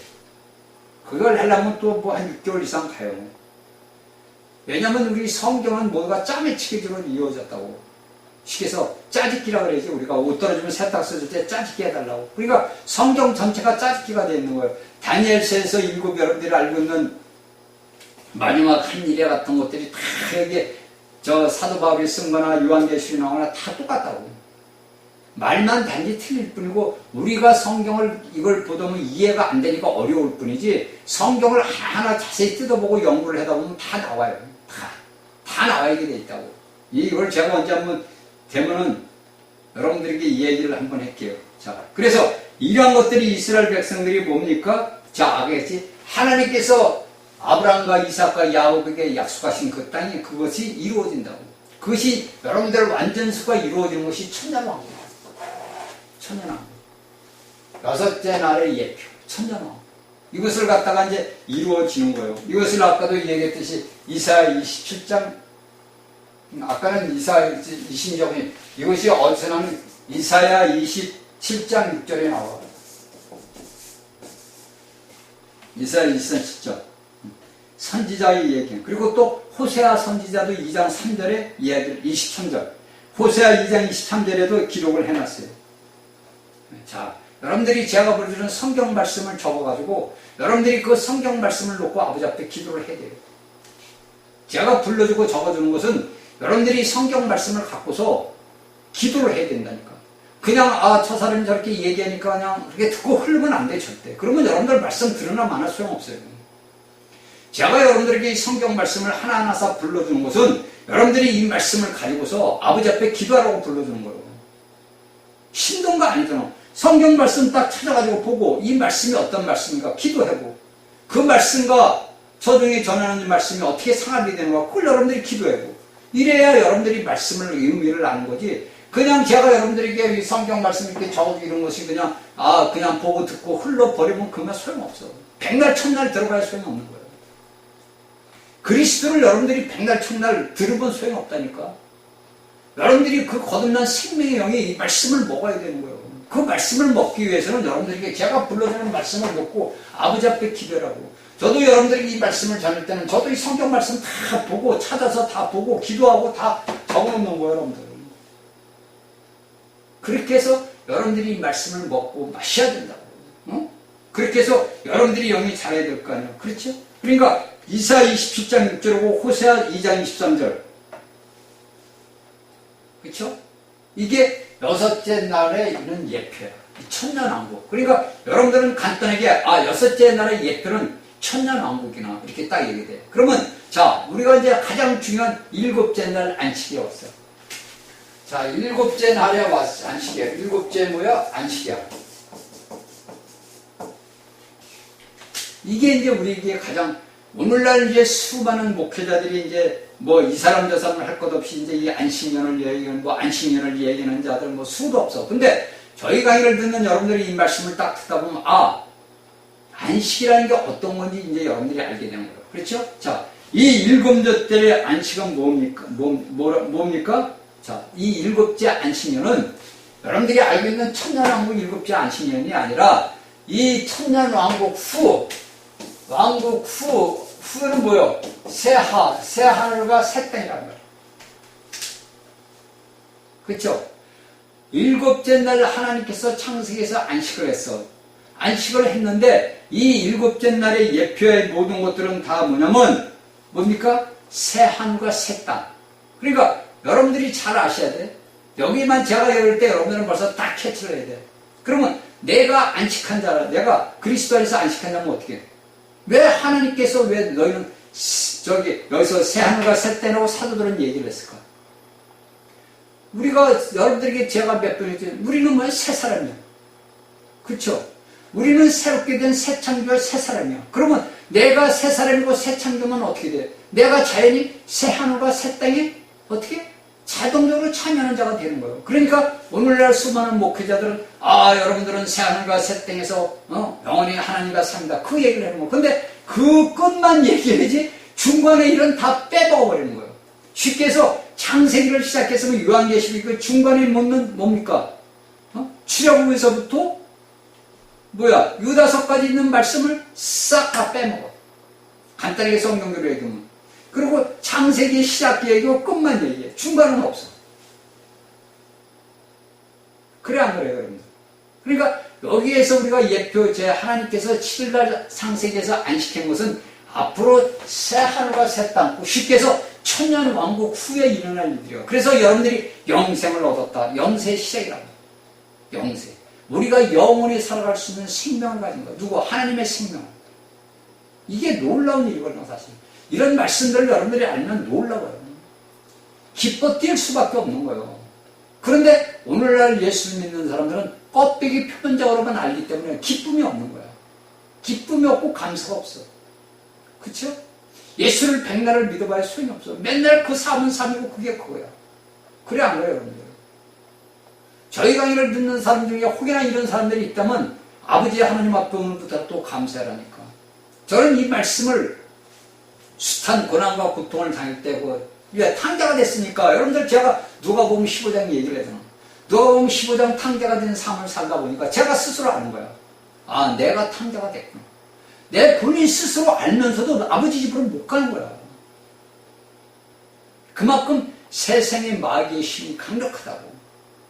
그걸 하려면 또 뭐 한 6개월 이상 가요. 왜냐면 우리 성경은 뭐가 짜매치기로 이루어졌다고. 식에서 짜집기라 그래야지. 우리가 옷 떨어지면 세탁 써줄 때 짜집기 해달라고. 그러니까 성경 전체가 짜집기가 되어 있는 거예요. 다니엘서에서 7 여러분들이 알고 있는 마지막 한 일에 같은 것들이 다 여기 사도 바울이 쓴 거나 요한계시록이 나오거나 다 똑같다고. 말만 단지 틀릴 뿐이고 우리가 성경을 이걸 보면 이해가 안 되니까 어려울 뿐이지 성경을 하나 자세히 뜯어보고 연구를 하다 보면 다 나와요. 다 나와 있게 돼 있다고. 이걸 제가 언제 한번 되면은 여러분들에게 이 얘기를 한번 할게요. 자, 그래서 이러한 것들이 이스라엘 백성들이 뭡니까? 자, 알겠지? 하나님께서 아브라함과 이삭과 야곱에게 약속하신 그 땅이 그것이 이루어진다고. 그것이 여러분들 완전수가 이루어지는 것이 천년왕국이에요. 천년왕국. 6째 날의 예표. 천년왕국. 이것을 갖다가 이제 이루어지는 거예요. 이것을 아까도 얘기했듯이 이사야 27장 아까는 이사야 20장이 이것이 어디서 나면 이사야 27장 6절에 나와요. 이사야 27장 선지자의 얘기. 그리고 또 호세아 선지자도 2장 3절에 이야기를 23절 호세아 2장 23절에도 기록을 해놨어요. 자, 여러분들이 제가 보여주는 성경 말씀을 적어가지고 여러분들이 그 성경 말씀을 놓고 아버지 앞에 기도를 해야 돼요. 제가 불러주고 적어주는 것은 여러분들이 성경 말씀을 갖고서 기도를 해야 된다니까. 그냥 저 사람이 저렇게 얘기하니까 그냥 그렇게 듣고 흐르면 안 돼 절대. 그러면 여러분들 말씀 들으나 마나 소용없어요. 제가 여러분들에게 이 성경 말씀을 하나하나 불러주는 것은 여러분들이 이 말씀을 가지고서 아버지 앞에 기도하라고 불러주는 거예요. 힘든 거 아니잖아. 성경 말씀 딱 찾아가지고 보고 이 말씀이 어떤 말씀인가 기도하고 그 말씀과 저중에 전하는 이 말씀이 어떻게 상합이 되는가 그걸 여러분들이 기도하고 이래야 여러분들이 말씀을 의미를 아는 거지. 그냥 제가 여러분들에게 이 성경 말씀 이렇게 적어주고 이런 것이 그냥 그냥 보고 듣고 흘러버리면 그만 소용없어. 백날 천날 들어가야 소용없는 거예요. 그리스도를 여러분들이 백날 천날 들으면 소용없다니까. 여러분들이 그 거듭난 생명의 영이 이 말씀을 먹어야 되는 거예요. 그 말씀을 먹기 위해서는 여러분들에게 제가 불러주는 말씀을 먹고 아버지 앞에 기도하라고. 저도 여러분들이 이 말씀을 전할 때는 저도 이 성경 말씀 다 보고 찾아서 다 보고 기도하고 다 적어놓는 거예요, 여러분들. 그렇게 해서 여러분들이 이 말씀을 먹고 마셔야 된다고. 어? 그렇게 해서 여러분들이 영이 잘해야 될 거 아니에요. 그렇죠? 그러니까 이사야 27장 6절하고 호세아 2장 23절. 그렇죠? 이게 여섯째 날에 있는 예표야. 천년왕국. 그러니까 여러분들은 간단하게 여섯째 날의 예표는 천년왕국이나 이렇게 딱 얘기돼. 그러면 자 우리가 이제 가장 중요한 일곱째 날 안식에 왔어요. 자 일곱째 날에 왔어. 안식이야. 일곱째 뭐야? 안식이야. 이게 이제 우리에게 가장 오늘날 이제 수많은 목회자들이 이제 뭐 이 사람 저 사람 할 것 없이 이제 이 안식년을 얘기하는 뭐 안식년을 얘기하는 자들 뭐 수도 없어. 근데 저희 강의를 듣는 여러분들이 이 말씀을 딱 듣다 보면 안식이라는 게 어떤 건지 이제 여러분들이 알게 되는 거예요. 그렇죠? 자, 이 일곱째 안식은 뭡니까? 자, 이 일곱째 안식년은 여러분들이 알고 있는 천년왕국 일곱째 안식년이 아니라 이 천년왕국 후는 뭐요? 새 하늘과 새 땅이란 말이에요. 그렇죠? 일곱째 날 하나님께서 창세기에서 안식을 했어. 안식을 했는데 이 일곱째 날의 예표의 모든 것들은 다 뭐냐면 뭡니까? 새 하늘과 새 땅. 그러니까 여러분들이 잘 아셔야 돼. 여기만 제가 이럴 때 여러분들은 벌써 딱 캐치를 해야 돼. 그러면 내가 안식한 자라, 내가 그리스도 안에서 안식한 자면 어떻게 해? 왜 하나님께서 왜 너희는 여기서 새 하늘과 새 땅이라고 사도들은 얘기를 했을까? 우리가 여러분들에게 제가 몇 번 했지, 우리는 뭐야? 새 사람이야. 그렇죠? 우리는 새롭게 된 새 창조의 새 사람이야. 그러면 내가 새 사람이고 새 창조면 어떻게 돼? 내가 자연히 새 하늘과 새 땅에 어떻게? 자동적으로 참여하는 자가 되는 거예요. 그러니까 오늘날 수많은 목회자들은 여러분들은 새 하늘과 새 땅에서 영원히 하나님과 삽니다. 그 얘기를 하는 거예요. 근데 그 끝만 얘기해야지 중간에 일은 다 빼먹어버리는 거예요. 쉽게 해서 창세기를 시작해서 요한계시록 그 중간에 뭡니까? 출애굽에서부터 유다서까지 있는 말씀을 싹 다 빼먹어. 간단하게 성경대로 얘기하면. 그리고 창세기 시작 얘기고 끝만 얘기해. 중간은 없어. 그래 안 그래요, 여러분들? 그러니까 여기에서 우리가 예표, 하나님께서 7일날 창세기에서 안식한 것은 앞으로 새 하늘과 새 땅, 쉽게 해서 천년 왕국 후에 일어날 일들이요. 그래서 여러분들이 영생을 얻었다. 영세의 시작이라고. 영세. 우리가 영원히 살아갈 수 있는 생명을 가진 거. 누구? 하나님의 생명. 이게 놀라운 일이거든요, 사실. 이런 말씀들을 여러분들이 알면 놀라워요. 기뻐 뛸 수밖에 없는 거예요. 그런데 오늘날 예수를 믿는 사람들은 껍데기 표면적으로만 알기 때문에 기쁨이 없는 거야. 기쁨이 없고 감사가 없어. 그쵸? 예수를 백날을 믿어봐야 소용이 없어. 맨날 그 삶은 삶이고 그게 그거야. 그래 안 그래요, 여러분들? 저희 강의를 듣는 사람 중에 혹여나 이런 사람들이 있다면 아버지 하나님 앞에 오늘부터 또 감사하라니까. 저는 이 말씀을 숱한 고난과 고통을 당할 때 왜 탕자가 됐으니까 여러분들 제가 누가 보면 15장 얘기를 하잖아. 누가 보면 15장 탕자가 된 삶을 살다 보니까 제가 스스로 아는 거야. 내가 탕자가 됐구나. 내 본인 스스로 알면서도 아버지 집으로 못 가는 거야. 그만큼 세상의 마귀의 힘이 강력하다고.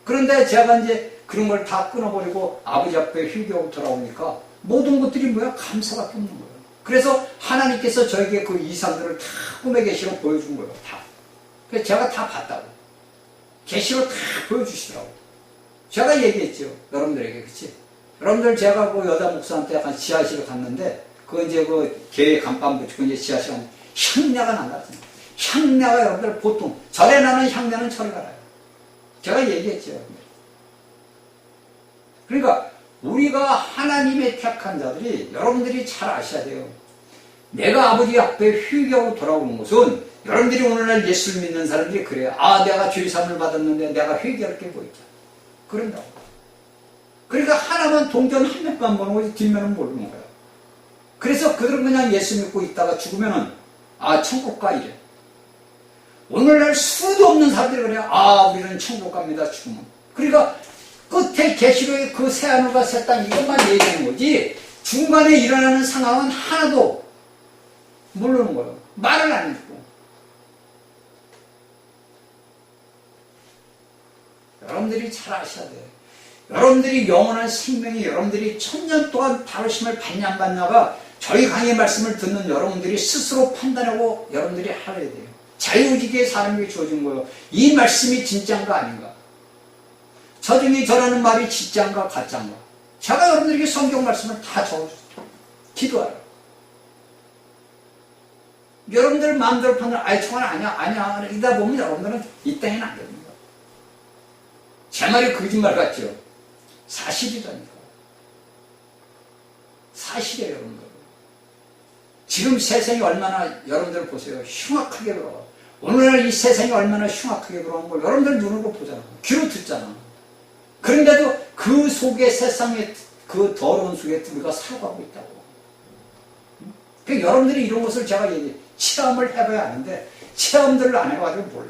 그런데 제가 이제 그런 걸 다 끊어버리고 아버지 앞에 회개하고 돌아오니까 모든 것들이 뭐야? 감사밖에 없는 거예요. 그래서 하나님께서 저에게 그 이상들을 다 꿈의 계시로 보여준 거예요. 다. 그래서 제가 다 봤다고. 계시로 다 보여주시더라고. 제가 얘기했죠. 여러분들에게. 그치? 여러분들 제가 그 여자 목사한테 약간 지하실에 갔는데 그 이제 그 개에 간판 붙이고 이제 지하철 향내가 난다. 향내가 여러분들 보통 절에 나는 향내는 절에 가라요. 제가 얘기했죠. 그러니까 우리가 하나님의 택한 자들이 여러분들이 잘 아셔야 돼요. 내가 아버지 앞에 회개하고 돌아오는 것은 여러분들이 오늘날 예수를 믿는 사람들이 그래요. 아, 내가 죄사함을 받았는데 내가 회개할 게 뭐 있잖아. 그런다고. 그러니까 하나만 동전 한 면만 보는 거지 뒷면은 모르는 거야. 그래서 그들은 그냥 예수 믿고 있다가 죽으면은 아, 천국 가 이래. 오늘날 수도 없는 사람들이 그래요. 아, 우리는 천국 갑니다. 죽으면. 그러니까 끝에 계시록의 그 새하늘과 새 땅 이것만 얘기하는 거지 중간에 일어나는 상황은 하나도 모르는 거예요. 말을 안 해주고. 여러분들이 잘 아셔야 돼요. 여러분들이 영원한 생명이 여러분들이 1000년 동안 다루심을 받냐 안 받냐가 저희 강의 말씀을 듣는 여러분들이 스스로 판단하고 여러분들이 하셔야 돼요. 자유의지의 사람에게 주어진 거예요. 이 말씀이 진짜인가 아닌가? 저 중에 저라는 말이 진짜인가 가짜인가? 제가 여러분들에게 성경 말씀을 다 적어줬어요. 기도하라. 여러분들 마음대로 판단, 아이, 저건 아니야. 이러다 보면 여러분들은 이 땅에는 안 됩니다. 제 말이 거짓말 같죠? 사실이라니까. 사실이에요, 여러분들. 지금 세상이 얼마나, 여러분들 보세요. 흉악하게 돌아가. 오늘날 이 세상이 얼마나 흉악하게 돌아온 걸 여러분들 눈으로 보잖아. 귀로 듣잖아. 그런데도 그 속에 세상의 그 더러운 속에 우리가 살아가고 있다고. 그러니까 여러분들이 이런 것을 제가 체험을 해봐야 하는데 체험들을 안 해가지고 몰라.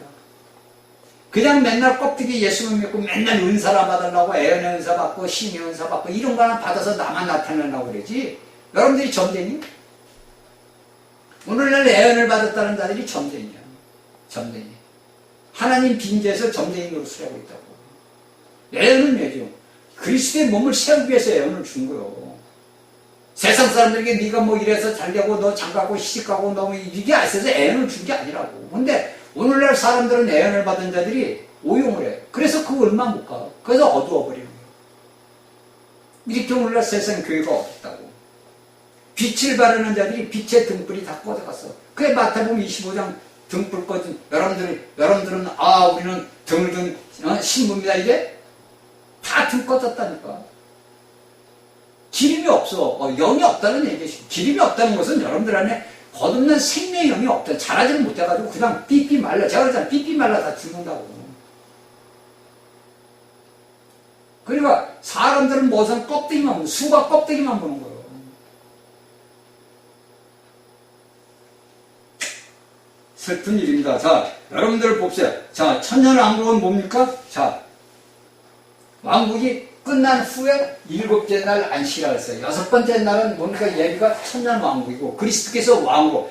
그냥 맨날 껍데기 예수님 믿고 맨날 은사라 받으려고 애연의 은사 받고 신의 은사 받고 이런 거 하나 받아서 나만 나타내려고 그러지. 여러분들이 점쟁이? 오늘날 애연을 받았다는 자들이 점쟁이야. 점쟁이. 하나님 빈자에서 점쟁이 노릇을 하고 있다고. 애연은 왜죠? 그리스도의 몸을 세우기 위해서 애연을 준 거요. 세상 사람들에게 네가 뭐 이래서 잘되고 너 장가고 시집가고 너 이게 있어서 애연을 준 게 아니라고. 근데 오늘날 사람들은 애연을 받은 자들이 오용을 해. 그래서 그 얼마 못 가. 그래서 어두워버리는 거예요. 이렇게 오늘날 세상 교회가 없다고. 빛을 바르는 자들이 빛의 등불이 다 꺼져갔어. 그게 마태복음 25장 등불 꺼진 여러분들은 아 우리는 등을 든 신부입니다 이게 다 등 꺼졌다니까. 기름이 없어. 영이 없다는 얘기지. 기름이 없다는 것은 여러분들 안에 거듭난 생명의 영이 없다. 자라지는 못해가지고 그냥 삐삐 말라. 제가 그랬잖아. 삐삐 말라 다 죽는다고. 그러니까 사람들은 무슨 껍데기만 보는 수가 껍데기만 보는 거예요. 슬픈 일입니다. 자, 여러분들 봅시다. 자, 천년왕국은 뭡니까? 자, 왕국이 끝난 후에 7째 날 안식이라 했어요. 6번째 날은 뭡니까? 예비가 천년왕국이고 그리스도께서 왕으로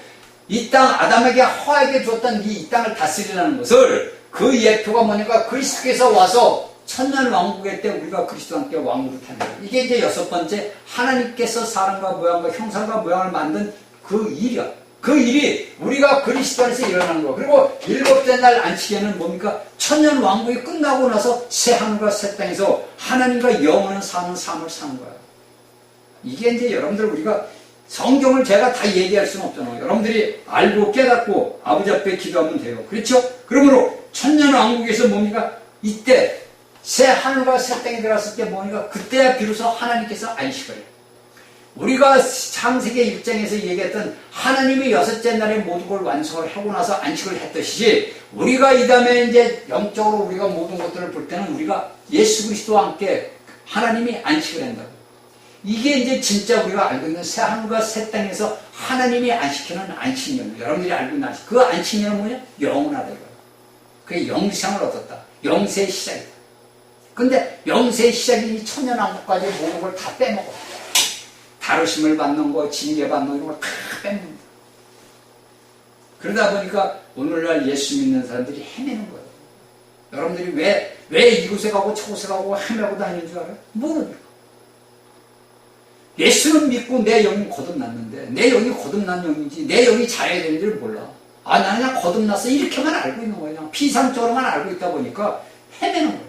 이 땅 아담에게 하와에게 줬던 이 땅을 다스리라는 것을 그 예표가 뭐냐면 그리스도께서 와서 천년왕국의 때 우리가 그리스도와 함께 왕으로 타는 거예요. 이게 이제 6번째 하나님께서 사람과 모양과 형상과 모양을 만든 그 일이야. 그 일이 우리가 그리스도 안에서 일어나는 거. 그리고 7째 날 안식에는 뭡니까? 천년 왕국이 끝나고 나서 새 하늘과 새 땅에서 하나님과 영원한 사는 삶을 사는 거야. 이게 이제 여러분들 우리가 성경을 제가 다 얘기할 수는 없잖아요. 여러분들이 알고 깨닫고 아버지 앞에 기도하면 돼요. 그렇죠? 그러므로 천년 왕국에서 뭡니까? 이때 새 하늘과 새 땅에 들어갔을 때 뭡니까? 그때야 비로소 하나님께서 안식을 해요. 우리가 창세기 1장에서 얘기했던 하나님이 6째 날에 모든 걸 완성을 하고 나서 안식을 했듯이 우리가 이 다음에 이제 영적으로 우리가 모든 것들을 볼 때는 우리가 예수 그리스도와 함께 하나님이 안식을 한다고. 이게 이제 진짜 우리가 알고 있는 새 하늘과 새 땅에서 하나님이 안식하는 안식년. 여러분들이 알고 있는 안식. 그 안식년은 뭐냐? 영원하다 이거예요. 그게 영생을 얻었다. 영세의 시작이다. 근데 영세의 시작이 천년왕국까지 모든 걸 다 빼먹어. 다루심을 받는 거, 징계받는 거 이런 걸 다 뺏는다. 그러다 보니까 오늘날 예수 믿는 사람들이 헤매는 거예요. 여러분들이 왜 이곳에 가고 저곳에 가고 헤매고 다니는 줄 알아요? 모르니까. 예수는 믿고 내 영이 거듭났는데 내 영이 거듭난 영인지 내 영이 잘해야 되는지를 몰라. 아 나는 그냥 거듭났어 이렇게만 알고 있는 거예요. 그냥 피상적으로만 알고 있다 보니까 헤매는 거예요.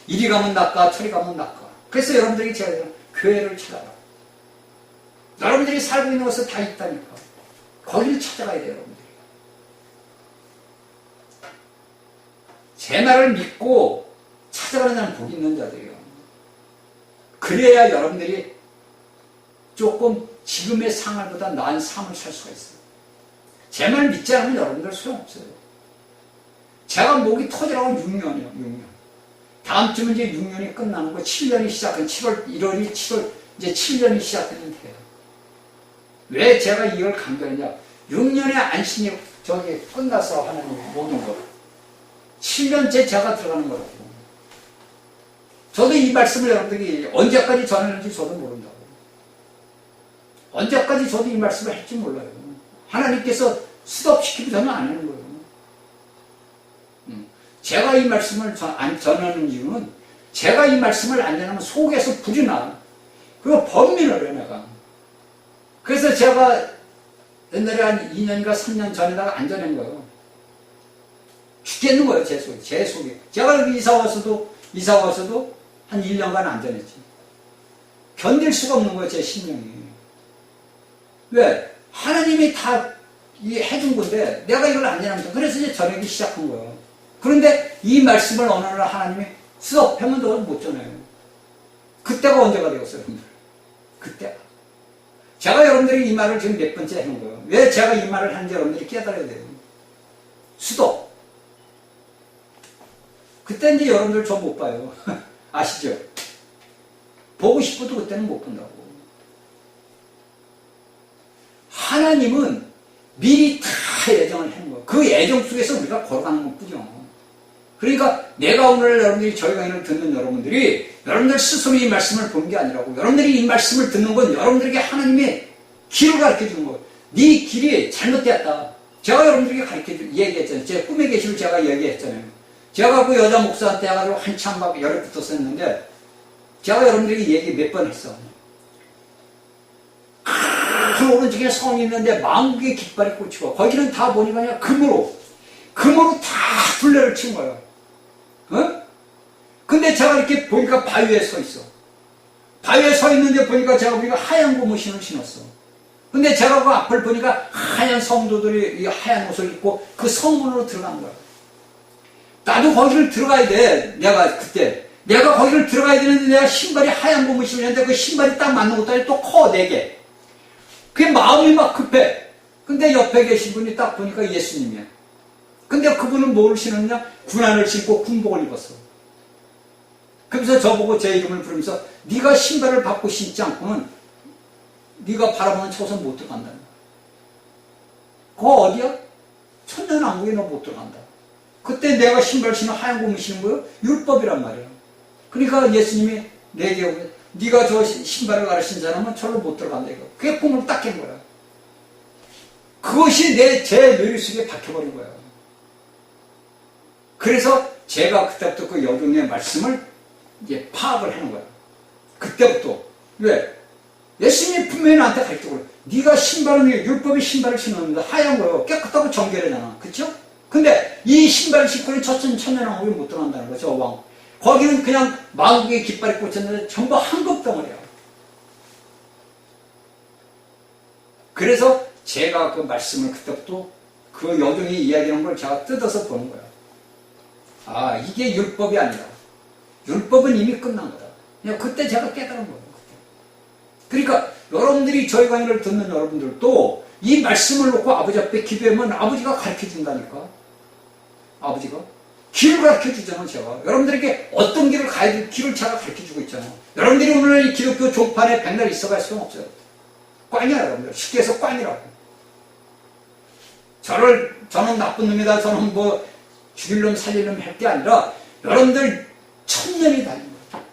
이리 가면 낫까 저리 가면 낫까. 그래서 여러분들이 제가 교회를 찾아라. 여러분들이 살고 있는 곳에 다 있다니까. 거기를 찾아가야 돼요, 여러분들이. 제 말을 믿고 찾아가는 자는 복 있는 자들이에요. 그래야 여러분들이 조금 지금의 생활보다 나은 삶을 살 수가 있어요. 제 말 믿지 않으면 여러분들 소용없어요. 제가 목이 터지라고 6년이요, 6년. 다음 주면 이제 6년이 끝나는 거, 7년이 시작한 7월, 1월이 7월, 이제 7년이 시작되면 돼요. 왜 제가 이걸 강조했냐? 6년의 안식이 저기 끝나서 하는 모든 것. 7년째 제가 들어가는 거라고. 저도 이 말씀을 여러분들이 언제까지 전하는지 저도 모른다고. 언제까지 저도 이 말씀을 할지 몰라요. 하나님께서 스톱시키고 저는 안 하는 거예요. 제가 이 말씀을 안 전하는 이유는 제가 이 말씀을 안 전하면 속에서 불이 나. 그리고 번민을 해, 내가. 그래서 제가 옛날에 한 2년인가 3년 전에다가 안 전한 거예요. 죽겠는 거예요, 제 속에. 제가 여기 이사 와서도 한 1년간 안 전했지. 견딜 수가 없는 거예요, 제 심령이. 왜? 하나님이 다 해준 건데 내가 이걸 안 전하면서 그래서 이제 전하기 시작한 거예요. 그런데 이 말씀을 어느 날 하나님이 스톱하면 더 못 전해요. 그때가 언제가 되었어요, 여러분들? 그때가. 제가 여러분들이 이 말을 지금 몇 번째 하는 거예요. 왜 제가 이 말을 하는지 여러분들이 깨달아야 돼요. 스톱. 그때 이제 여러분들 저 못 봐요. 아시죠? 보고 싶어도 그때는 못 본다고. 하나님은 미리 다 예정을 하는 거예요. 그 예정 속에서 우리가 걸어가는 것뿐이요. 그러니까 내가 오늘 여러분들이 저희 강의를 듣는 여러분들 스스로 이 말씀을 본 게 아니라고. 여러분들이 이 말씀을 듣는 건 여러분들에게 하나님의 길을 가르쳐 주는 거예요. 네 길이 잘못되었다. 제가 여러분들에게 얘기했잖아요. 제 꿈에 계시면 제가 얘기했잖아요. 제가 그 여자 목사한테 해가지고 한참 막 열에 붙었었는데 제가 여러분들에게 얘기 몇 번 했어. 그 오른쪽에 성이 있는데 망국의 깃발이 꽂히고 거기는 다 보니까 그냥 금으로 다 둘레를 친 거예요. 어? 근데 제가 이렇게 보니까 바위에 서 있어. 바위에 서 있는데 보니까 제가 보니까 하얀 고무신을 신었어. 근데 제가 그 앞을 보니까 하얀 성도들이 이 하얀 옷을 입고 그 성문으로 들어간 거야. 나도 거기를 들어가야 돼. 내가 거기를 들어가야 되는데 내가 신발이 하얀 고무신이었는데 그 신발이 딱 맞는 것도 아니고 또 커, 4개. 그게 마음이 막 급해. 근데 옆에 계신 분이 딱 보니까 예수님이야. 근데 그분은 뭘 신었냐? 군안을 신고 군복을 입었어. 그래서 저보고 제 이름을 부르면서 네가 신발을 받고 신지 않고는 네가 바라보는 초선 못 들어간다. 그거 어디야? 천년왕국에 너 못 들어간다. 그때 내가 신발 신어 하얀 고무 신은 거예요? 율법이란 말이야. 그러니까 예수님이 내게 오면 네가 저 신발을 가르친 사람은 절로 못 들어간다. 이거. 그게 꿈을 딱 깬 거야. 그것이 제 뇌리속에 박혀버린 거야. 그래서 제가 그때부터 그 여종의 말씀을 이제 파악을 하는 거야. 그때부터. 왜? 예수님이 분명히 나한테 가르쳐줘요. 네가 신발은 율법의 신발을 신었는데 하얀 거예요. 깨끗하고 정결하잖아. 그쵸? 근데 이 신발을 신고는 천년왕국에 못 들어간다는 거죠. 왕. 거기는 그냥 망국의 깃발이 꽂혔는데 전부 한급덩어리야. 그래서 제가 그 말씀을 그때부터 그 여종이 이야기하는 걸 제가 뜯어서 보는 거야. 아, 이게 율법이 아니라 율법은 이미 끝난 거다. 그냥 그때 제가 깨달은 거예요. 그러니까 여러분들이 저희 강의를 듣는 여러분들도 이 말씀을 놓고 아버지 앞에 기도하면 아버지가 가르쳐 준다니까. 아버지가 길을 가르쳐 주잖아. 제가 여러분들에게 어떤 길을 가야 될 길을 제가 가르쳐 주고 있잖아요. 여러분들이 오늘 이 기독교 종판에 백날 있어갈 수는 없어요. 꽝이야. 여러분들 쉽게 해서 꽝이라고. 저는 나쁜 놈이다, 저는 뭐 죽일 놈 살릴 놈 할 게 아니라 여러분들 1000년이 달린 거예요.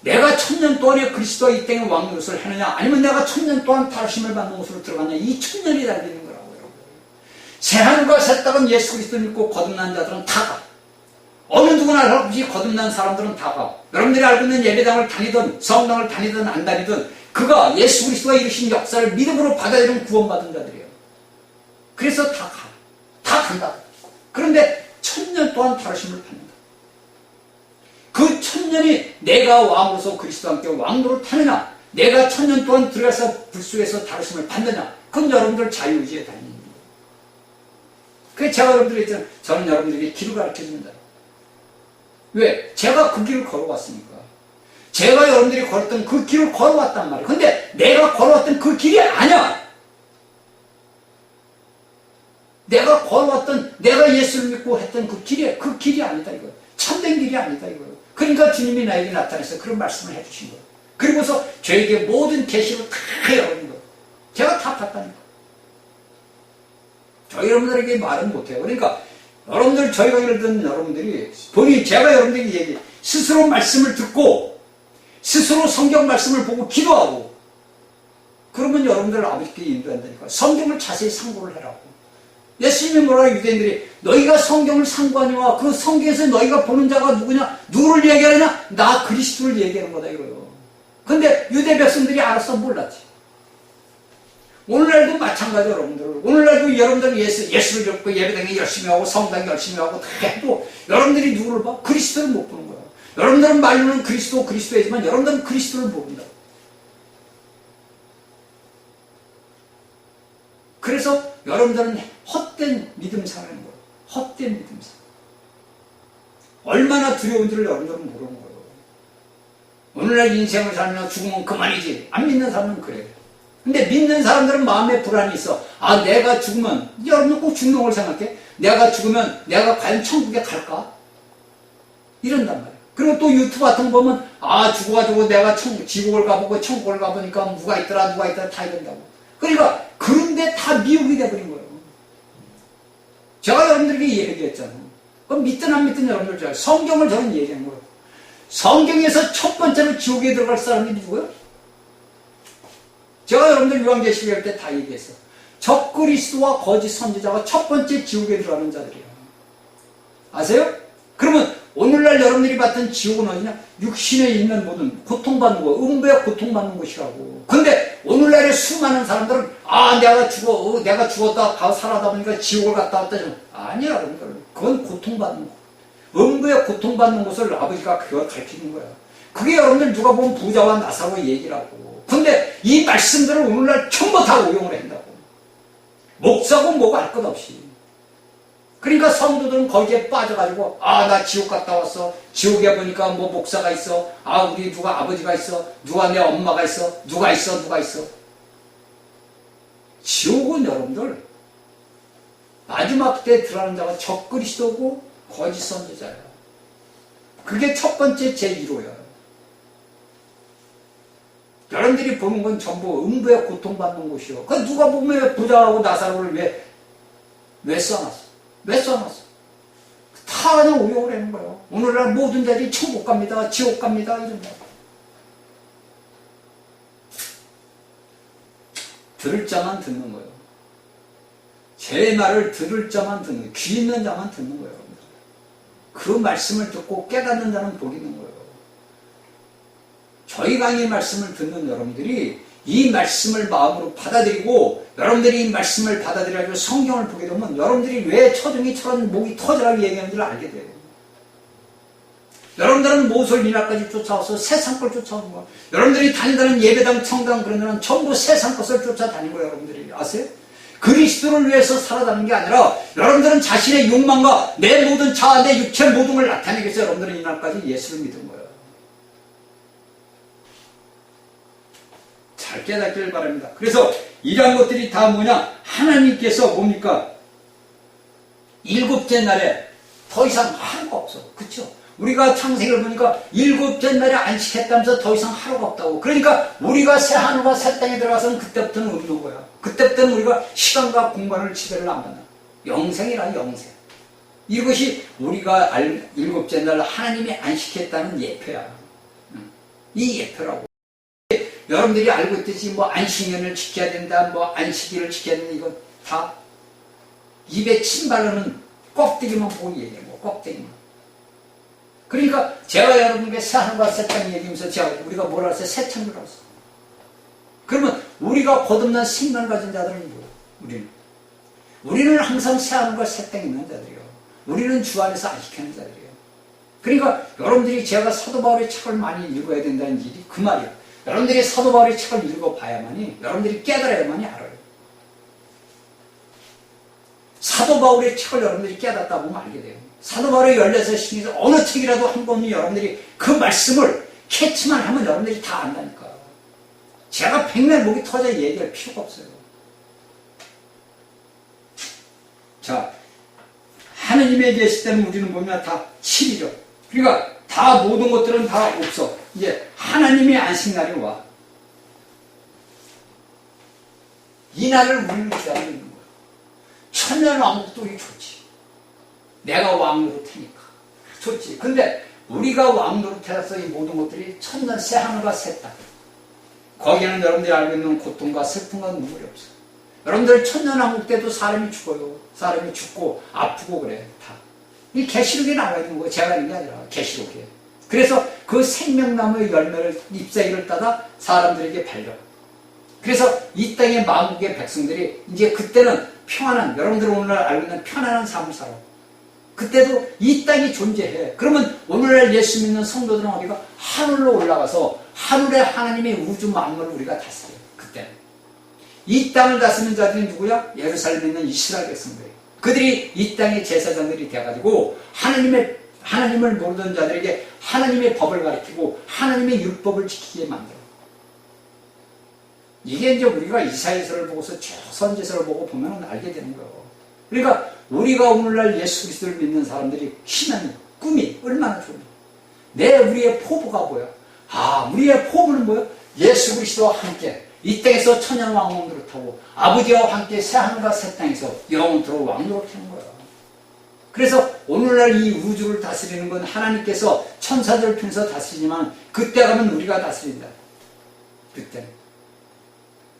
내가 1000년 동안에 그리스도가 이 땅에 왕 노릇을 하느냐, 아니면 내가 1000년 동안 다루심을 받는 곳으로 들어가느냐, 이 1000년이 달리는 거라고. 여러분. 새하늘과 새 땅은 예수 그리스도 믿고 거듭난 자들은 다 가. 어느 누구나 할 없이 거듭난 사람들은 다 가. 여러분들이 알고 있는 예배당을 다니든 성당을 다니든 안 다니든 그가 예수 그리스도가 이루신 역사를 믿음으로 받아들이는 구원받은 자들이에요. 그래서 다 가. 다 간다. 그런데 1000년 동안 다루심을 받는다. 그 1000년이 내가 왕으로서 그리스도와 함께 왕노릇 하느냐, 내가 1000년 동안 들어가서 불 속에서 다루심을 받느냐? 그건 여러분들 자유의지에 달린 거예요. 그래서 제가 여러분들이 했잖아요. 저는 여러분들에게 길을 가르쳐 줍니다. 왜? 제가 그 길을 걸어왔으니까. 제가 여러분들이 걸었던 그 길을 걸어왔단 말이에요. 근데 내가 걸어왔던 그 길이 아니야. 내가 걸어왔던, 내가 예수를 믿고 했던 그 길이 아니다 이거예요. 참된 길이 아니다 이거예요. 그러니까 주님이 나에게 나타나서 그런 말씀을 해주신 거예요. 그리고서 저에게 모든 계시를 다 열어준 거예요. 제가 다 봤다니까. 저희 여러분들에게 말은 못해요. 그러니까 여러분들, 저희가 예를 들면 여러분들이 본인이, 제가 여러분들에게 얘기해, 스스로 말씀을 듣고 스스로 성경 말씀을 보고 기도하고 그러면 여러분들 아버지께 인도한다니까. 성경을 자세히 상고를 해라고. 예수님이 뭐라 유대인들이 너희가 성경을 상고하니와 그 성경에서 너희가 보는 자가 누구냐? 누구를 얘기하느냐? 나 그리스도를 얘기하는 거다 이거예요. 근데 유대 백성들이 알아서 몰랐지. 오늘날도 마찬가지로 여러분들. 오늘날도 여러분들 예수를 접고 예배당에 열심히 하고 성당에 열심히 하고 다 해도 여러분들이 누구를 봐? 그리스도를 못 보는 거야. 여러분들은 말로는 그리스도이지만 여러분들은 그리스도를 모른다. 그래서 여러분들은 헛된 믿음 사는 거예요. 헛된 믿음 사. 얼마나 두려운지를 여러분들은 모르는 거예요. 오늘날 인생을 살면 죽으면 그만이지. 안 믿는 사람은 그래요. 근데 믿는 사람들은 마음에 불안이 있어. 아, 내가 죽으면, 여러분 꼭 죽는 걸 생각해. 내가 죽으면 내가 과연 천국에 갈까? 이런단 말이에요. 그리고 또 유튜브 같은 거 보면, 아, 죽어가지고 내가 지옥을 가보고 천국을 가보니까 누가 있더라 다 이런다고. 그러니까, 그런데 다 미혹이 돼버린 거예요. 제가 여러분들에게 얘기했잖아요. 그럼 믿든 안 믿든 여러분들 잘, 성경을 저는 얘기한 거예요. 성경에서 첫 번째로 지옥에 들어갈 사람이 누구예요? 제가 여러분들 요한계시록 할 때 다 얘기했어. 적그리스도와 거짓 선지자가 첫 번째 지옥에 들어가는 자들이에요. 아세요? 그러면 오늘날 여러분들이 봤던 지옥은 어디냐? 육신에 있는 모든 고통받는 거, 음부에 고통받는 곳이라고. 근데 오늘날의 수많은 사람들은 아, 내가 죽었다 가서 살아다 보니까 지옥을 갔다 왔다. 아니야, 여러분들. 그건 고통받는 거. 음부에 고통받는 곳을 아버지가 그걸 가르치는 거야. 그게 여러분들 누가 보면 부자와 나사로 얘기라고. 근데 이 말씀들을 오늘날 전부 다 오용을 한다고. 목사고 뭐고 할 것 없이. 그러니까 성도들은 거기에 빠져가지고 아, 나 지옥 갔다 왔어. 지옥에 보니까 뭐 목사가 있어. 아, 우리 누가 아버지가 있어. 누가 내 엄마가 있어. 누가 있어. 지옥은 여러분들 마지막 때 들어가는 자가 적그리스도고 거짓 선지자예요. 그게 첫 번째 제1호예요. 여러분들이 보는 건 전부 음부에 고통받는 곳이요. 그 누가 보면 부자하고 나사로를 왜 써놨어? 왜 써놨어? 다 그냥 오용을 하는 거예요. 오늘날 모든 자들이 천국 갑니다. 지옥 갑니다. 이런다. 들을 자만 듣는 거예요. 제 말을 들을 자만 듣는 거예요. 귀 있는 자만 듣는 거예요. 그 말씀을 듣고 깨닫는 자는 복이 있는 거예요. 저희 강의 말씀을 듣는 여러분들이 이 말씀을 마음으로 받아들이고 여러분들이 이 말씀을 받아들여가지고 성경을 보게 되면 여러분들이 왜 초등이처럼 목이 터지라고 얘기하는지를 알게 돼요. 여러분들은 모설 미나까지 쫓아와서 세상 걸 쫓아오는 거예요. 여러분들이 다니다는 예배당, 청당 그런 데는 전부 세상 것을 쫓아다니는 거예요. 여러분들이 아세요? 그리스도를 위해서 살아가는 게 아니라 여러분들은 자신의 욕망과 내 모든 자아, 내 육체 모든 걸 나타내기 위해서 여러분들은 이날까지 예수를 믿은 거예요. 잘 깨닫기를 바랍니다. 그래서 이러한 것들이 다 뭐냐? 하나님께서 뭡니까? 일곱째 날에 더 이상 하루가 없어. 그쵸? 우리가 창세기를 보니까 일곱째 날에 안식했다면서 더 이상 하루가 없다고. 그러니까 우리가 새 하늘과 새 땅에 들어가서는 그때부터는 없는 거야. 그때부터는 우리가 시간과 공간을 지배를 안 받는 영생이라 영생. 이것이 우리가 일곱째 날 하나님이 안식했다는 예표야. 이 예표라고. 여러분들이 알고 있듯이 뭐 안식년을 지켜야 된다, 뭐 안식일을 지켜야 된다, 이건 다 입에 침 바르는 껍데기만 보고 얘기하는 거, 껍데기만. 그러니까 제가 여러분께 새하늘과 새 땅 얘기하면서 우리가 뭐라 했어요? 새 창조라고 했어요. 그러면 우리가 거듭난 생명을 가진 자들은 뭐예요? 우리는 항상 새하늘과 새 땅에 있는 자들이에요. 우리는 주 안에서 안식하는 자들이에요. 그러니까 여러분들이 제가 사도 바울의 책을 많이 읽어야 된다는 일이 그 말이에요. 여러분들이 사도 바울의 책을 읽어봐야만이, 여러분들이 깨달아야만이 알아요. 사도 바울의 책을 여러분들이 깨닫다 보면 알게 돼요. 사도 바울의 16신에서 어느 책이라도 한 번은 여러분들이 그 말씀을 캐치만 하면 여러분들이 다 안다니까. 제가 백날 목이 터져 얘기할 필요가 없어요. 자, 하느님에 계실 때는 우리는 보면 다 7이죠. 그러니까 다 모든 것들은 다 없어. 이제 하나님의 안식날이 와. 이 날을 우리는 기다리고 있는 거야. 천년왕국도 우리 좋지. 내가 왕노릇하니까 좋지. 근데 우리가 왕노릇해서 이 모든 것들이 천년 새 하늘과 새 땅. 거기에는 여러분들이 알고 있는 고통과 슬픔과 눈물이 없어. 여러분들 천년왕국 때도 사람이 죽어요. 사람이 죽고 아프고 그래. 다. 이 계시록에 나와 있는 거예요. 제가 있는 게 아니라 계시록에. 그래서 그 생명나무의 열매를 잎사귀를 따다 사람들에게 발려. 그래서 이 땅의 만국의 백성들이 이제 그때는 평안한, 여러분들 오늘날 알고 있는 편안한 삶을 살아. 그때도 이 땅이 존재해. 그러면 오늘날 예수 믿는 성도들은 어디가 하늘로 올라가서 하늘의 하나님의 우주 만물을 우리가 다스려요. 그때는. 이 땅을 다스리는 자들이 누구야? 예루살렘에 있는 이스라엘 백성들이에요. 그들이 이 땅의 제사장들이 돼가지고 하나님을 모르던 자들에게 하나님의 법을 가르치고 하나님의 율법을 지키게 만들어. 이게 이제 우리가 이사야서를 보고서 쭉 선지서를 보고 보면 알게 되는 거예요. 그러니까 우리가 오늘날 예수 그리스도를 믿는 사람들이 희망이, 꿈이 얼마나 좋은지. 우리의 포부가 뭐야? 우리의 포부는 뭐야? 예수 그리스도와 함께 이 땅에서 천년 왕국 노릇하고 아버지와 함께 새 하늘과 새 땅에서 영원토록 왕 노릇하는 거야. 그래서 오늘날 이 우주를 다스리는 건 하나님께서 천사들을 통해서 다스리지만 그때 가면 우리가 다스린다. 그때는.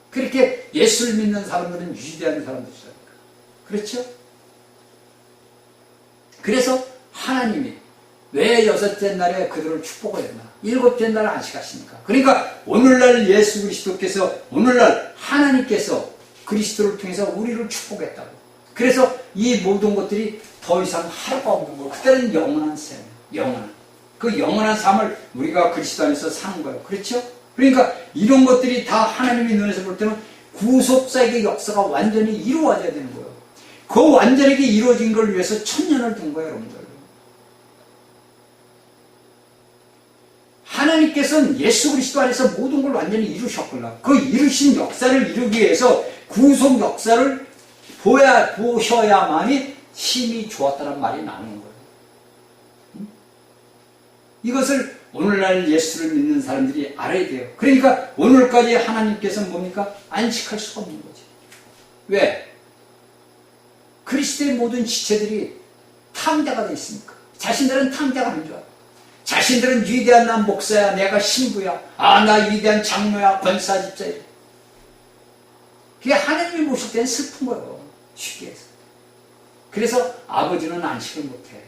그렇게 예수를 믿는 사람들은 위대한 사람들이잖아요. 그렇죠? 그래서 하나님이 왜 6째 날에 그들을 축복을 했나? 7째 날을 안식하시니까. 그러니까 오늘날 예수 그리스도께서, 오늘날 하나님께서 그리스도를 통해서 우리를 축복했다고. 그래서 이 모든 것들이 더 이상 하루가 없는 거예요. 그때는 영원한 삶, 영원한. 그 영원한 삶을 우리가 그리스도 안에서 사는 거예요. 그렇죠? 그러니까 이런 것들이 다 하나님의 눈에서 볼 때는 구속사의 역사가 완전히 이루어져야 되는 거예요. 그 완전하게 이루어진 걸 위해서 천년을 둔 거예요, 여러분들. 하나님께서는 예수 그리스도 안에서 모든 걸 완전히 이루셨구나. 그 이루신 역사를 이루기 위해서 구속 역사를 보셔야만이 힘이 좋았다는 말이 나오는 거예요. 이것을 오늘날 예수를 믿는 사람들이 알아야 돼요. 그러니까 오늘까지 하나님께서는 뭡니까? 안식할 수가 없는 거지. 왜? 그리스도의 모든 지체들이 탕자가 되어 있으니까. 자신들은 탕자가 아닌 줄 알아. 자신들은 위대한 난 목사야, 내가 신부야, 나 위대한 장로야, 권사 집사야. 그게 하나님이 보실 때는 슬픈 거예요. 쉽게 해서. 그래서 아버지는 안식을 못해.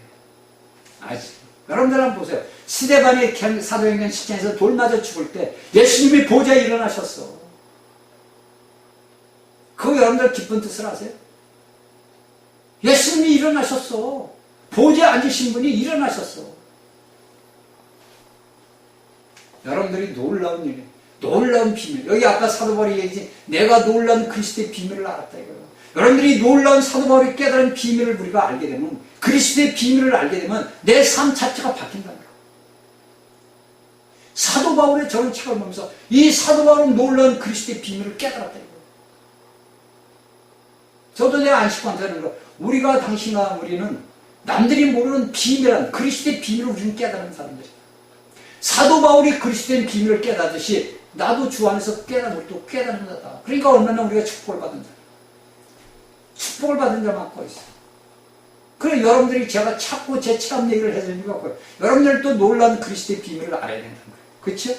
아직. 여러분들 한번 보세요. 스데반이 사도행전 10장에서 돌 맞아 죽을 때 예수님이 보좌에 일어나셨어. 그거 여러분들 기쁜 뜻을 아세요? 예수님이 일어나셨어. 보좌에 앉으신 분이 일어나셨어. 여러분들이 놀라운 일이에요. 놀라운 비밀. 여기 아까 사도 바울이 얘기했지. 내가 놀라운 그리스도의 비밀을 알았다 이거예요. 여러분들이 놀라운 사도 바울이 깨달은 비밀을 우리가 알게 되면, 그리스도의 비밀을 알게 되면 내 삶 자체가 바뀐다는 거예요. 사도 바울의 저런 책을 보면서 이 사도 바울은 놀라운 그리스도의 비밀을 깨달았다 이거예요. 저도 내가 안식관자는 거, 우리가 당신과 우리는 남들이 모르는 비밀한 그리스도의 비밀을 우리는 깨달은 사람들이에요. 사도 바울이 그리스도의 비밀을 깨닫듯이 나도 주 안에서 또 깨닫는 자다. 그러니까 얼마나 우리가 축복을 받은 자. 축복을 받은 자만 거 있어요. 그래 여러분들이 제가 자꾸 제 체험 얘기를 해서 이유가 없고요. 여러분들도 놀라운 그리스도의 비밀을 알아야 된다는 거예요. 그렇죠?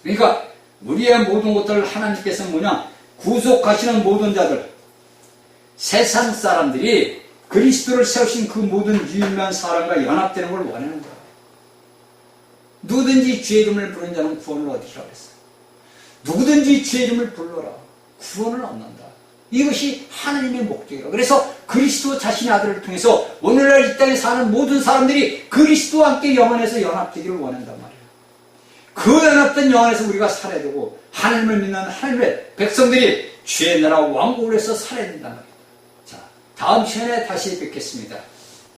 그러니까 우리의 모든 것들을 하나님께서 뭐냐? 구속하시는 모든 자들, 세상 사람들이 그리스도를 세우신 그 모든 유일한 사람과 연합되는 걸 원하는 거예요. 누구든지 주의 이름을 부르는 자는 구원을 얻으리라 그랬어요. 누구든지 주의 이름을 불러라. 구원을 얻는다. 이것이 하나님의 목적이에요. 그래서 그리스도 자신의 아들을 통해서 오늘날 이 땅에 사는 모든 사람들이 그리스도와 함께 영원해서 연합되기를 원한단 말이에요. 그 연합된 영 안에서 우리가 살아야 되고 하나님을 믿는 하나님의 백성들이 주의 나라 왕국을 위해서 살아야 된단 말입니다. 자, 다음 시간에 다시 뵙겠습니다.